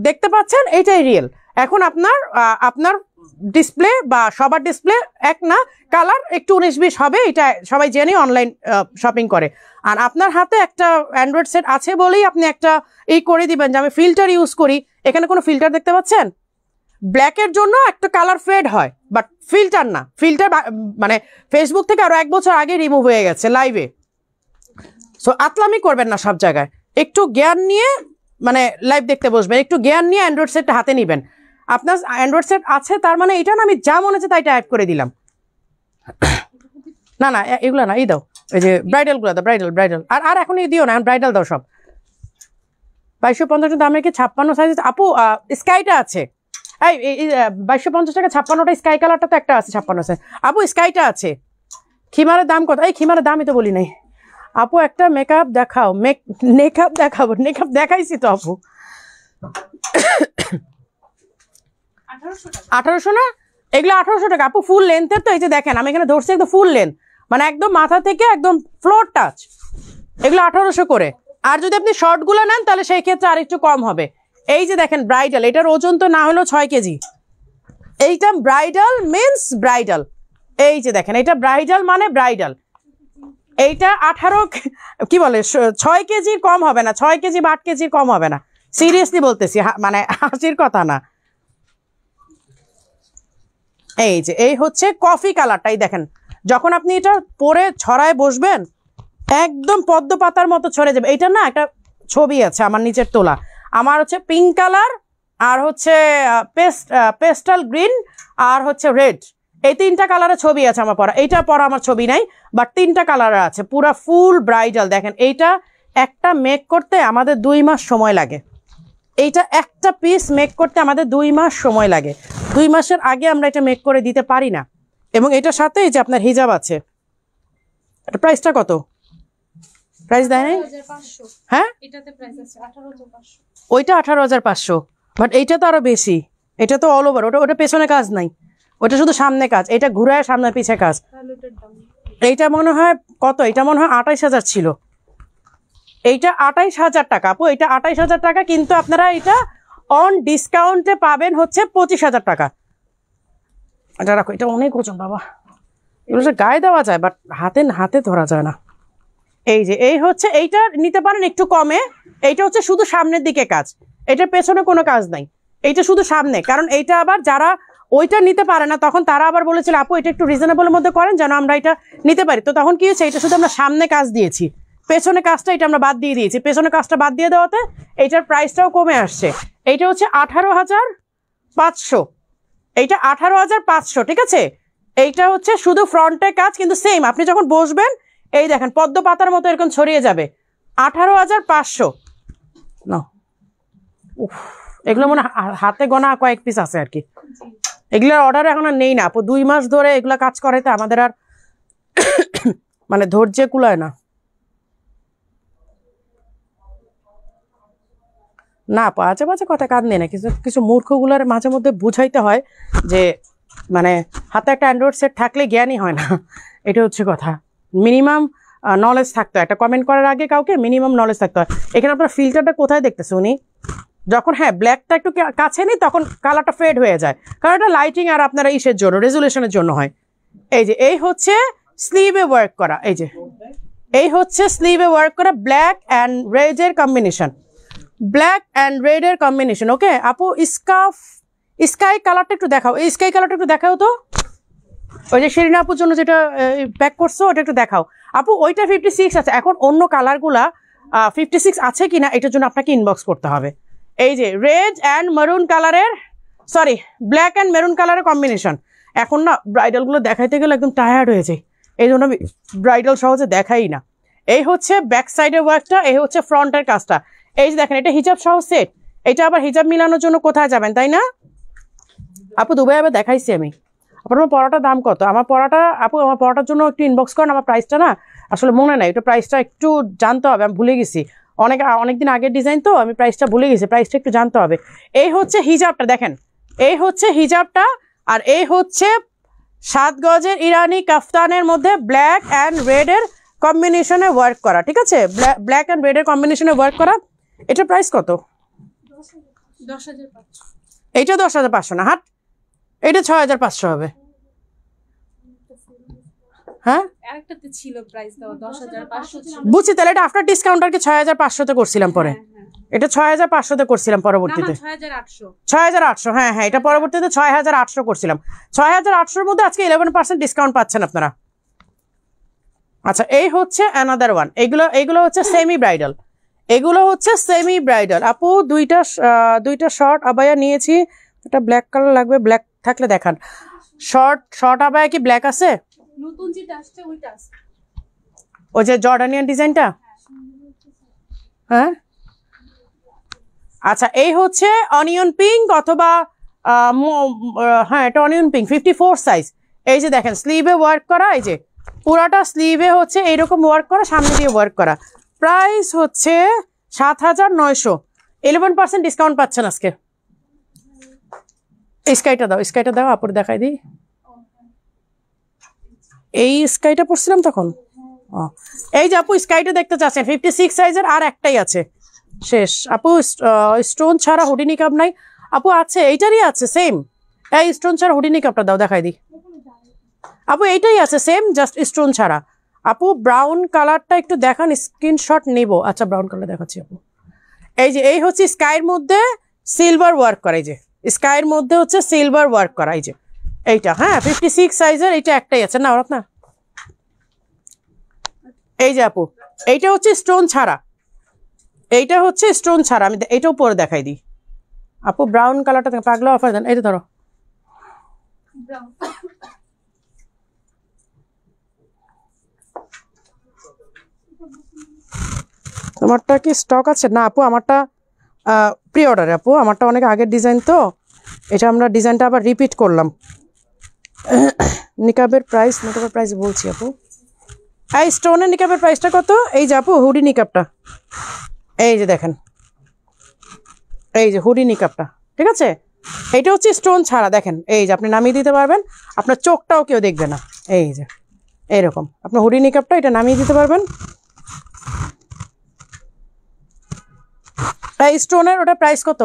দেখতে পাচ্ছেন এইটাই রিয়েল। এখন আপনার ডিসপ্লে বা সবার ডিসপ্লে এক না, কালার একটু 19-20 হবে, এটা সবাই জেনে অনলাইন শপিং করে। আর আপনার হাতে একটা অ্যান্ড্রয়েড সেট আছে বলেই আপনি একটা এই করে দিবেন যে আমি ফিল্টার ইউজ করি, এখানে কোনো ফিল্টার দেখতে পাচ্ছেন? ব্ল্যাকের জন্য একটা কালার ফেড হয়, বাট ফিল্টার না। ফিল্টার মানে ফেসবুক থেকে আরো 1 বছর আগে রিমুভ হয়ে গেছে লাইভে। সো আতলামি করবেন না সব জায়গায়, একটু জ্ঞান নিয়ে মানে লাইভ দেখতে বসবেন, একটু জ্ঞান নিয়ে অ্যান্ড্রয়েড সেটটা হাতে নেবেন। আপনার অ্যান্ড্রয়েড সেট আছে তার মানে এটা না আমি যা মনে হচ্ছে তাই অ্যাড করে দিলাম। না এগুলো না, এই দাও, এই যে ব্রাইডালগুলো দাও, ব্রাইডাল আর এখন এই দিও না, ব্রাইডাল দাও সব। 2250 দামের কি 56 সাইজ? আপু স্কাইটা আছে, এই 2250 টাকা 56টা স্কাই কালারটা তো একটা আছে 56 সাইজ। আপু স্কাইটা আছে। খিমারের দাম কত? এই খিমারের দামই তো বলি নাই। আপু একটা মেকআপ দেখাও। মেকআপ দেখাবো? মেকআপ দেখাইছি তো আপু। 1800 না, এগুলো 1800 টাকা আপু, ফুল লেন্থের তো। এই যে দেখেন আমি এখানে ধরছি একদম ফুল লেন্থ, মানে একদম মাথা থেকে একদম ফ্লোর টাচ, এগুলো 1800 করে। আর যদি আপনি শর্টগুলো নেন তাহলে সেই ক্ষেত্রে আরেকটু কম হবে। এই যে দেখেন ব্রাইডাল, এটার ওজন তো না হলেও 6 কেজি। এইটা ব্রাইডাল মিন্স ব্রাইডাল, এই যে দেখেন এটা ব্রাইডাল মানে ব্রাইডাল। এইটা 18 কি বলে 6 কেজির কম হবে না, 6 কেজি বা 8 কেজির কম হবে না, সিরিয়াসলি বলতেছি, মানে হাসির কথা না। এই যে এই হচ্ছে কফি কালারটাই দেখেন, যখন আপনি এটা পরে ছড়ায় বসবেন একদম পদ্ম পাতার মতো ছড়ে যাবে। এইটা না একটা ছবি আছে আমার নিচের তোলা, আমার হচ্ছে পিঙ্ক কালার আর হচ্ছে পেস্টাল গ্রিন আর হচ্ছে রেড, এই 3টা কালারের ছবি আছে আমার পরা। এইটা পরা আমার ছবি নাই, বাট 3টা কালারের আছে, পুরা ফুল ব্রাইডাল। দেখেন এইটা একটা মেক করতে আমাদের 2 মাস সময় লাগে, এইটা একটা পিস মেক করতে আমাদের 2 মাস সময় লাগে। 2 মাসের আগে আমরা এটা মেক করে দিতে পারি না। এবং এটার সাথে এই যে আপনার হিজাব আছে। এটা প্রাইসটা কত? প্রাইস দেয় নাই? হ্যাঁ এটাতে প্রাইস আছে 18500। ওইটা 18500, বাট এইটা তো আরো বেশি, এটা তো অল ওভার। ওটা পেছনে কাজ নাই, ওটা শুধু সামনে কাজ, এটা ঘুরায় সামনে পিছে কাজ। এইটা মনে হয় কত? এটা মনে হয় 28000 ছিল, এইটা 28,000 টাকা আপু, এটা 28,000 টাকা, কিন্তু আপনারা এটা অন ডিসকাউন্টে পাবেন হচ্ছে 25,000 টাকা। এটা রাখো, এটা অনেক ওজন বাবা, এগুলো গায়ে দেওয়া যায় বাট হাতে ধরা যায় না। এই যে এই হচ্ছে এইটা নিতে পারেন একটু কমে, এইটা হচ্ছে শুধু সামনের দিকে কাজ, এটার পেছনে কোনো কাজ নাই, এইটা শুধু সামনে। কারণ এইটা আবার যারা ওইটা নিতে পারে না তখন তারা আবার বলেছিল আপু এটা একটু রিজনেবলের মধ্যে করেন যেন আমরা এটা নিতে পারি। তো তখন কি হয়েছে, এটা শুধু আমরা সামনে কাজ দিয়েছি, পেছনে কাজটা এটা আমরা বাদ দিয়ে দিয়েছি। পেছনে কাজটা বাদ দিয়ে দেওয়াতে এইটার প্রাইসটাও কমে আসছে। এইটা হচ্ছে 18,500, এইটা 18,500, ঠিক আছে। এইটা হচ্ছে শুধু ফ্রন্টে কাজ, কিন্তু সেম আপনি যখন বসবেন এই দেখেন পদ্ম পাতার মতো এরকম ছড়িয়ে যাবে। 18,500 না, এগুলো মনে হাতে গোনা কয়েক পিস আছে আর কি, এগুলোর অর্ডার এখন আর নেই না আপু। 2 মাস ধরে এগুলা কাজ করাইতে আমাদের আর মানে ধৈর্য কুলায় না। না বাজে বাজে কথা কাঁদ নেই না, কিছু কিছু মূর্খগুলোর মাঝে মধ্যে বুঝাইতে হয় যে মানে হাতে একটা অ্যান্ড্রয়েড সেট থাকলে জ্ঞানই হয় না, এটা হচ্ছে কথা। মিনিমাম নলেজ থাকতে হয়, একটা কমেন্ট করার আগে কাউকে মিনিমাম নলেজ থাকতে হয়। এখানে আপনার ফিল্টারটা কোথায় দেখতেছে উনি, যখন হ্যাঁ ব্ল্যাকটা একটু কাছে নিই তখন কালারটা ফেড হয়ে যায়, কারণ এটা লাইটিং আর আপনারা ইসের জন্য রেজুলেশনের জন্য হয়। এই যে এই হচ্ছে স্লিভে ওয়ার্ক করা, এই হচ্ছে স্লিভে ওয়ার্ক করা ব্ল্যাক অ্যান্ড রেডের কম্বিনেশন, ব্ল্যাক অ্যান্ড রেডের কম্বিনেশন। ওকে আপু স্কাই কালারটা একটু দেখাও, এই স্কাই কালারটা একটু দেখাও তো, ওই যে শিরিনা আপুর জন্য যেটা প্যাক করছো ওটা একটু দেখাও আপু। ওইটা 56 আছে, এখন অন্য কালারগুলা 56 আছে কিনা এটার জন্য আপনাকে ইনবক্স করতে হবে। এই যে রেড অ্যান্ড মেরুন কালারের, সরি ব্ল্যাক অ্যান্ড মেরুন কালারের কম্বিনেশন। এখন না ব্রাইডালগুলো দেখাইতে গেলে একদম টায়ার্ড হয়ে যায়, এই জন্য আমি ব্রাইডাল সহজে দেখাই না। এই হচ্ছে ব্যাক সাইডের ওয়ার্কটা, এই হচ্ছে ফ্রন্টের কাজটা। এই যে দেখেন এটা হিজাব সহ সেট, এটা আবার হিজাব মিলানোর জন্য কোথায় যাবেন তাই না আপু, দুবাই আবার দেখাইছি আমি। আপনার পড়াটার দাম কত? আমার পড়াটা আপু, আমার পড়াটার জন্য একটু ইনবক্স করেন, আমার প্রাইসটা না আসলে মনে নাই, এটা প্রাইসটা একটু জানতে হবে, আমি ভুলে গেছি, অনেকদিন আগের ডিজাইন তো আমি প্রাইসটা ভুলে গেছি, প্রাইসটা একটু জানতে হবে। এই হচ্ছে হিজাবটা দেখেন, এই হচ্ছে হিজাবটা, আর এই হচ্ছে 7 গজের ইরানি কাফতানের মধ্যে ব্ল্যাক অ্যান্ড রেডের কম্বিনেশনে ওয়ার্ক করা, ঠিক আছে, ব্ল্যাক অ্যান্ড রেডের কম্বিনেশনে ওয়ার্ক করা। এটার প্রাইস কত? 10,500। এইটা 10,500 না, হাট, এটা 6,500 হবে। হ্যাঁ আরেকটাতে ছিল প্রাইস দেওয়া 10,500 ছিল, বুঝছি, তাহলে এটা আফটার ডিসকাউন্ট আর কি 6,500 তে করছিলাম পরে, এটা 6,500 তে করছিলাম পরবর্তীতে, 6,800, হ্যাঁ হ্যাঁ এটা পরবর্তীতে 6,800 করছিলাম। 6,800 মধ্যে আজকে 11% ডিসকাউন্ট পাচ্ছেন আপনারা। আচ্ছা এই হচ্ছে অ্যানাদার ওয়ান, এইগুলো হচ্ছে সেমি ব্রাইডাল, এগুলো হচ্ছে সেমি ব্রাইডাল আপু। দুইটা শর্ট আবায়া নিয়েছি, এটা ব্ল্যাক কালার লাগবে, ব্ল্যাক থাকলে দেখান। শর্ট আবায়া কি ব্ল্যাক আছে? নতুন যেটা আসছে ওইটা আছে, ওই যে জর্ডানিয়ান ডিজাইনটা, হ্যাঁ আচ্ছা এই হচ্ছে অনিয়ন পিঙ্ক অথবা হ্যাঁ এটা অনিয়ন পিঙ্ক 54 সাইজ। এই যে দেখেন স্লিভে ওয়ার্ক করা, এই যে পুরাটা স্লিভে হচ্ছে এইরকম ওয়ার্ক করা, সামনে দিয়ে ওয়ার্ক করা। প্রাইস হচ্ছে 7,900, 11% ডিসকাউন্ট পাচ্ছেন আজকে। এই স্কাইটা দাও আপুর দেখাই দিই, এই স্কাইটা পড়ছিলাম তখন। এই যে আপু স্কাইটা দেখতে চাচ্ছেন 56 সাইজের, আর একটাই আছে শেষ আপু। স্টোন ছাড়া হুডি নিকাপ নাই আপু? আছে, এইটারই আছে সেম, এই স্টোন ছাড়া হুডি নিকাপটা দাও দেখাই দিই আপু, এইটাই আছে সেম, জাস্ট স্টোন ছাড়া। আপু ব্রাউন কালারটা একটু দেখান, স্ক্রিনশট নিব। আচ্ছা ব্রাউন কালার দেখাচ্ছি আপু। এই যে এই হচ্ছে স্কাইয়ের মধ্যে সিলভার ওয়ার্ক করা, এই যে স্কাইয়ের মধ্যে হচ্ছে সিলভার ওয়ার্ক করা, এই যে এইটা হ্যাঁ 56 সাইজের, এইটা একটাই আছে না ওরা না। এই যে আপু এইটা হচ্ছে স্টোন ছাড়া, এইটা হচ্ছে স্টোন ছাড়া, আমি এইটাও পরে দেখাই দিই আপু। ব্রাউন কালারটা পাগলা অফার দেন, এইটা ধরো তোমারটা কি স্টক আছে? না আপু আমারটা প্রি অর্ডারে আপু, আমারটা অনেক আগের ডিজাইন তো, এটা আমরা ডিজাইনটা আবার রিপিট করলাম। নিকাবের প্রাইস বলছি আপু, এই স্টোনের নিকাবের প্রাইসটা কত? এই যে আপু হুডি নিকাবটা, এই যে দেখেন, এই যে হুডি নিকাবটা, ঠিক আছে, এইটা হচ্ছে স্টোন ছাড়া। দেখেন এই যে আপনি নামিয়ে দিতে পারবেন, আপনার চোখটাও কেউ দেখবে না, এই যে এইরকম আপনার হুডি নিকাবটা এটা নামিয়ে দিতে পারবেন। এই স্টোনের ওটা প্রাইস কত?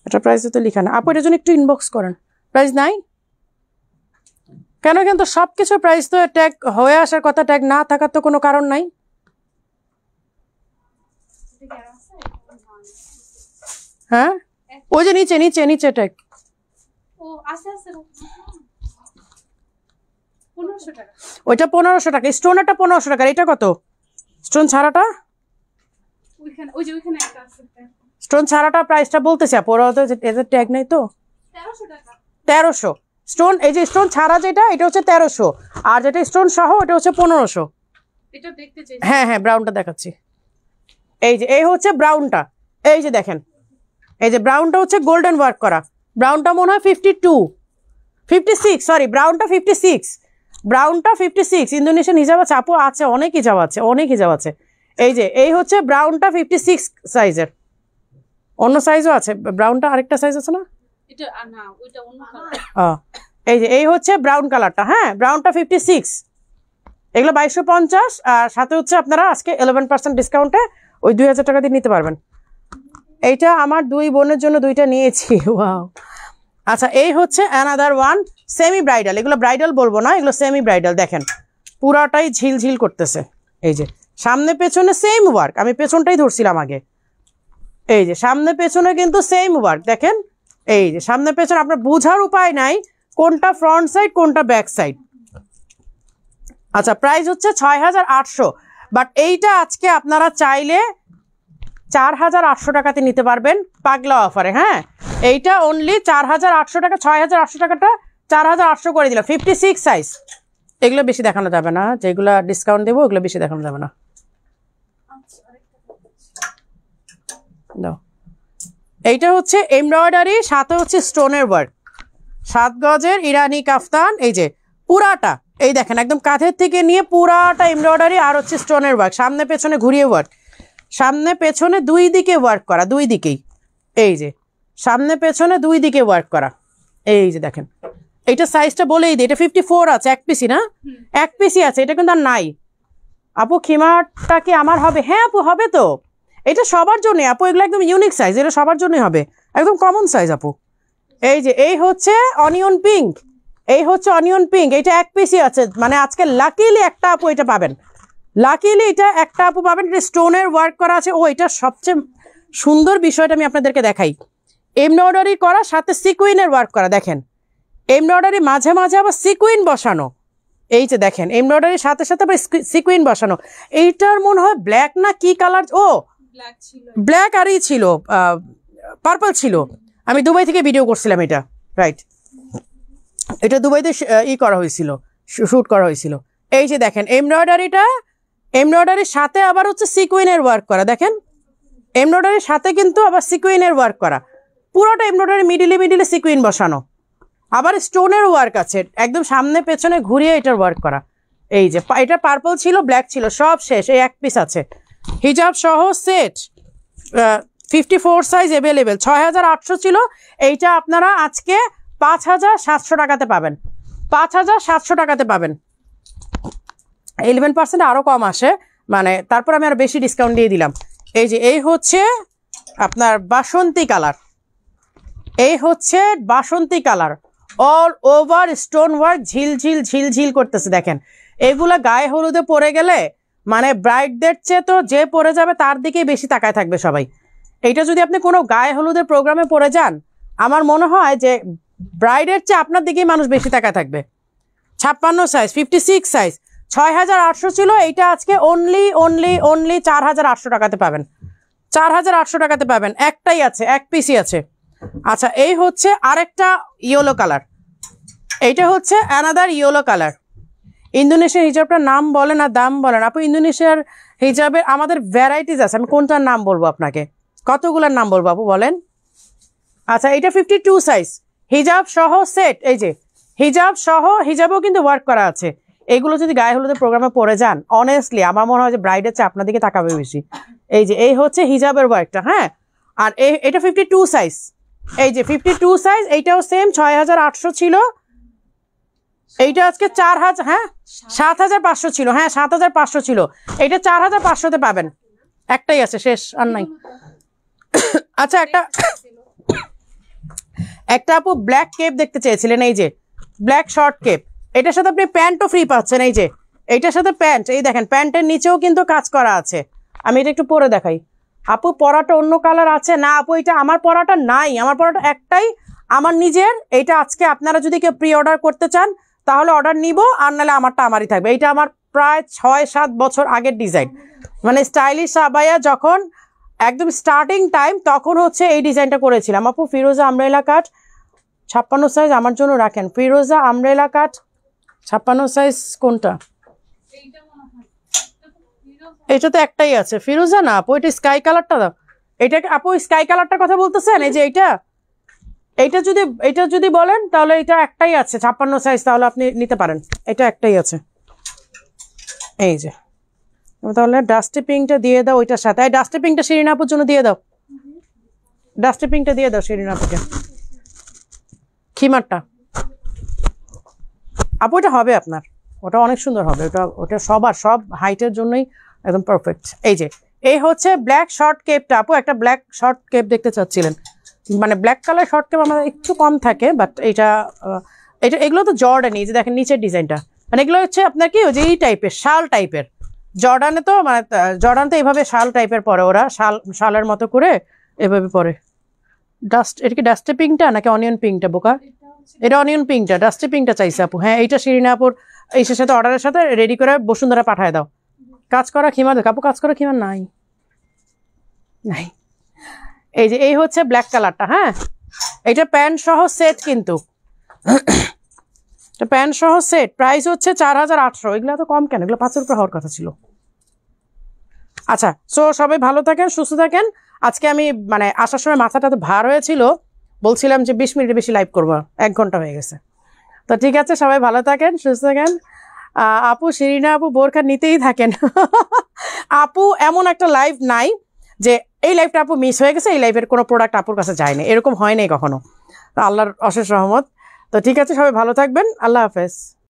এটা প্রাইস তো লেখা না আপু, এটার জন্য একটু ইনবক্স করেন। প্রাইস নাই কেন? কিন্তু সব কিছু প্রাইস তো ট্যাগ হয়ে আসার কথা, ট্যাগ না থাকার তো কোনো কারণ নাই। হ্যাঁ ওই যে নিচে নিচে নিচে ট্যাগ। ওইটা 1500 টাকা, স্টোনেরটা 1500 টাকা। এটা কত? স্টোন ছাড়াটা, স্টোন ছাড়াটা প্রাইসটা বলতেছি আপু, ওরা তো এদের ট্যাগ নেই তো। 1300 স্টোন, এই যে স্টোন ছাড়া যেটা এটা হচ্ছে 1300, আর যেটা স্টোন সহ এটা হচ্ছে 1500। হ্যাঁ হ্যাঁ ব্রাউনটা দেখাচ্ছি। এই যে এই হচ্ছে ব্রাউনটা, এই যে দেখেন, এই যে ব্রাউনটা হচ্ছে গোল্ডেন ওয়ার্ক করা। ব্রাউনটা মনে হয় 56, সরি ব্রাউনটা 56, ব্রাউনটা 56। ইন্দোনেশিয়ান হিজাব আছে আপু, আছে অনেক হিজাব আছে, অনেক হিজাব আছে। এই যে এই হচ্ছে ব্রাউনটা 56 সাইজের। অন্য সাইজও আছে ব্রাউনটা, আরেকটা সাইজ আছে না? এই যে এই হচ্ছে ব্রাউন কালারটা। হ্যাঁ ব্রাউনটা 56, এগুলো 2250। আর সাথে হচ্ছে আপনারা আজকে 11% ডিসকাউন্টে ওই 2000 টাকা দিয়ে নিতে পারবেন। এইটা আমার 2 বোনের জন্য 2টা নিয়েছি। ওয়াও। আচ্ছা এই হচ্ছে অ্যানাদার ওয়ান সেমি ব্রাইডাল। এগুলো ব্রাইডাল বলবো না, এগুলো সেমি ব্রাইডাল। দেখেন পুরাটাই ঝিলঝিল করতেছে। এই যে সামনে পেছনে সেম ওয়ার্ক, আমি পেছনটাই ধরছিলাম আগে। এই যে সামনে পেছনে কিন্তু সেম ওয়ার্ক দেখেন। এই যে সামনে পেছনে আপনার বোঝার উপায় নাই কোনটা ফ্রন্ট সাইড কোনটা ব্যাক সাইড। আচ্ছা প্রাইস হচ্ছে 6800, বাট এইটা আজকে আপনারা চাইলে 4800 টাকাতে নিতে পারবেন পাগলা অফারে। হ্যাঁ এইটা অনলি 4800 টাকা, 6800 টাকাটা 4800 করে দিলাম। 56 সাইজ, এগুলো বেশি দেখানো যাবে না, যেগুলো ডিসকাউন্ট দেবো ওগুলো বেশি দেখানো যাবে না। এইটা হচ্ছে এমব্রয়ডারি, সাথে হচ্ছে স্টোনের ওয়ার্ক, 7 গজের ইরানি কাফতান। এই যে পুরাটা এই দেখেন একদম কাঁধের থেকে নিয়ে পুরাটা এমব্রয়ডারি আর হচ্ছে স্টোনের ওয়ার্ক, সামনে পেছনে ঘুরিয়ে ওয়ার্ক, সামনে পেছনে 2 দিকে ওয়ার্ক করা, 2 দিকেই। এই যে সামনে পেছনে 2 দিকে ওয়ার্ক করা। এই যে দেখেন এইটা সাইজটা বলেই দিই, এটা 54 আছে, 1 পিসি না, 1 পিসি আছে, এটা কিন্তু আর নাই। আপু খিমারটা কি আমার হবে? হ্যাঁ আপু হবে তো, এটা সবার জন্য আপু, এগুলো একদম ইউনিক সাইজ, এটা সবার জন্যই হবে, একদম কমন সাইজ আপু। এই যে এই হচ্ছে অনিয়ন পিঙ্ক, এই হচ্ছে অনিয়ন পিঙ্ক, এটা 1 পিসই আছে, মানে আজকে লাকিলি একটা আপু এটা পাবেন, লাকিলি এটা একটা আপু পাবেন। এটা স্টোনের ওয়ার্ক করা আছে। ও এটা সবচেয়ে সুন্দর বিষয়টা আমি আপনাদেরকে দেখাই, এমব্রয়ডারি করা সাথে সিকুইনের ওয়ার্ক করা। দেখেন এমব্রয়ডারি মাঝে মাঝে আবার সিকুইন বসানো। এই যে দেখেন এমব্রয়ডারির সাথে সাথে আবার সিকুইন বসানো। এইটার মনে হয় ব্ল্যাক না কি কালার, ও ব্ল্যাক আরই ছিল, পার্পল ছিল। আমি দুবাই থেকে ভিডিও করছিলাম এটা, রাইট, এটা দুবাইতে করা হয়েছিল, শ্যুট করা হয়েছিল। এই যে দেখেন এমব্রয়ডারিটা, এমব্রয়ডারির সাথে আবার হচ্ছে সিকুইনের ওয়ার্ক করা। দেখেন এমব্রয়ডারির সাথে কিন্তু আবার সিকুইনের ওয়ার্ক করা, পুরোটা এমব্রয়ডারি মিডিলে মিডিলে সিকুইন বসানো, আবার স্টোনের ওয়ার্ক আছে একদম সামনে পেছনে ঘুরিয়ে এটার ওয়ার্ক করা। এই যে এটা পার্পল ছিল, ব্ল্যাক ছিল, সব শেষ, এই 1 পিস আছে হিজাব সহ সেট, 54 সাইজ অ্যাভেলেবেল। 6800 ছিল, এইটা আপনারা আজকে 5700 টাকাতে পাবেন, 5700 টাকাতে পাবেন। 11% আরও কম আসে, মানে তারপর আমি আরো বেশি ডিসকাউন্ট দিয়ে দিলাম। এই যে এই হচ্ছে আপনার বাসন্তী কালার, এই হচ্ছে বাসন্তী colour, all over stone work, ঝিলঝিল ঝিলঝিল করতেছে। দেখেন এগুলা গায়ে হলুদে পরে গেলে মানে ব্রাইডদের চেয়ে তো যে পরে যাবে তার দিকেই বেশি তাকায় থাকবে সবাই। এইটা যদি আপনি কোনো গায়ে হলুদের প্রোগ্রামে পরে যান, আমার মনে হয় যে ব্রাইডের চেয়ে আপনার দিকেই মানুষ বেশি তাকায় থাকবে। 56 সাইজ, 56 সাইজ, 6800 ছিল, এইটা আজকে অনলি 4800 টাকাতে পাবেন, 4800 টাকাতে পাবেন। একটাই আছে, 1 পিসই আছে। আচ্ছা এই হচ্ছে আরেকটা ইয়েলো কালার, এইটা হচ্ছে অ্যানাদার ইয়েলো কালার। ইন্দোনেশিয়ার হিজাবটার নাম বলেন আর দাম বলেন আপু। ইন্দোনেশিয়ার হিজাবের আমাদের ভ্যারাইটিস আছে, আমি কোনটার নাম বলবো আপনাকে, কতগুলোর নাম বলবো আপু বলেন? আচ্ছা এটা 52 সাইজ, হিজাব সহ সেট। এই যে হিজাব সহ, হিজাবও কিন্তু ওয়ার্ক করা আছে। এইগুলো যদি গায়ে হলুদের প্রোগ্রামে পরে যান, অনেস্টলি আমার মনে হয় যে ব্রাইডের চেয়ে আপনার দিকে তাকাবে বেশি। এই যে এই হচ্ছে হিজাবের ওয়ার্কটা, হ্যাঁ। আর এটা 52 সাইজ, এই যে 52 সাইজ, এইটাও সেম 6800 ছিল, এইটা আজকে 4000, হ্যাঁ 7500 ছিল, হ্যাঁ 7500 ছিল, এইটা 4500-তে পাবেন। একটাই আছে, শেষ আর নাই। আচ্ছা একটা আপু ব্ল্যাক কেপ দেখতে চেয়েছিলেন, এই যে ব্ল্যাক শর্ট কেপ, এটার সাথে আপনি প্যান্টও ফ্রি পাচ্ছেন। এই যে এইটার সাথে প্যান্ট, এই দেখেন প্যান্টের নিচেও কিন্তু কাজ করা আছে। আমি এটা একটু পরে দেখাই। আপু পরাটা অন্য কালার আছে না? আপু এটা আমার পরাটা নাই, আমার পরাটা একটাই আমার নিজের। এইটা আজকে আপনারা যদি কেউ প্রি অর্ডার করতে চান তাহলে অর্ডার নিব, আর নাহলে আমারটা আমারই থাকবে। এইটা আমার প্রায় 6-7 বছর আগের ডিজাইন, মানে স্টাইলিশ আবায়া যখন একদম স্টার্টিং টাইম তখন হচ্ছে এই ডিজাইনটা করেছিলাম। আপু ফিরোজা আমব্রেলা কাট 56 সাইজ আমার জন্য রাখেন। ফিরোজা আমব্রেলা কাট 56 সাইজ কোনটা? এটা তো একটাই আছে ফিরোজা না আপু, এটা স্কাই কালারটা দাও। এটা আপু স্কাই কালারটার কথা বলতেছেন? এই যে এইটা যদি বলেন তাহলে এটা একটাই আছে 56 সাইজ, তাহলে আপনি নিতে পারেন, এটা একটাই আছে। এই যে তাহলে ডাস্টি পিঙ্কটা দিয়ে দাও ওইটার সাথে। এই ডাস্টি পিঙ্কটা শিরিনা আপুর জন্য দিয়ে দাও, ডাস্টি পিঙ্কটা দিয়ে দাও শিরিনা আপুকে। খিমারটা আপু এটা হবে আপনার, ওটা অনেক সুন্দর হবে, ওটা সব হাইটের জন্যই একদম পারফেক্ট। এই যে এই হচ্ছে ব্ল্যাক শর্ট কেপটা। আপু একটা ব্ল্যাক শর্ট কেপ দেখতে চাচ্ছিলেন, মানে ব্ল্যাক কালার শর্ট কেপ আমাদের একটু কম থাকে, বাট এগুলো তো জর্ডানই, যে দেখেন নিচের ডিজাইনটা, মানে এগুলো হচ্ছে আপনার কি ওই যে এই টাইপের শাল টাইপের। জর্ডানে তো মানে জর্ডান তো এইভাবে শাল টাইপের পরে, ওরা শালের মতো করে এভাবে পরে। এটা কি ডাস্টি পিঙ্কটা নাকি অনিয়ন পিঙ্কটা বোকা? এটা অনিয়ন পিঙ্কটা, ডাস্টি পিঙ্কটা চাইছে আপু। হ্যাঁ এইটা শিরিনা আপুর এইসের সাথে অর্ডারের সাথে রেডি করে বসুন্ধরা পাঠায় দাও। কাজ করা খিমার দেখ আপু, কাজ করা খিমার নাই। এই যে এই হচ্ছে ব্ল্যাক কালারটা, হ্যাঁ এটা প্যান্ট সহ সেট, কিন্তু প্যান্ট সহ সেট প্রাইস হচ্ছে 4800। এগুলো তো কম কেন? এগুলো 500 হওয়ার কথা ছিল। আচ্ছা সো সবাই ভালো থাকেন, সুস্থ থাকেন। আজকে আমি মানে আসার সময় মাথাটা তো ভার হয়েছিল, বলছিলাম যে 20 মিনিটের বেশি লাইভ করবো, 1 ঘন্টা হয়ে গেছে। তো ঠিক আছে, সবাই ভালো থাকেন, সুস্থ থাকেন। আপু শিরিনা আপু বোরখা নিতেই থাকেন। আপু এমন একটা লাইভ নাই যে এই লাইভটা আপু মিস হয়ে গেছে, এই লাইভের কোনো প্রোডাক্ট আপুর কাছে যায়নি, এরকম হয় নাই কখনো, আল্লাহর অশেষ রহমত। তো ঠিক আছে, সবাই ভালো থাকবেন, আল্লাহ হাফেজ।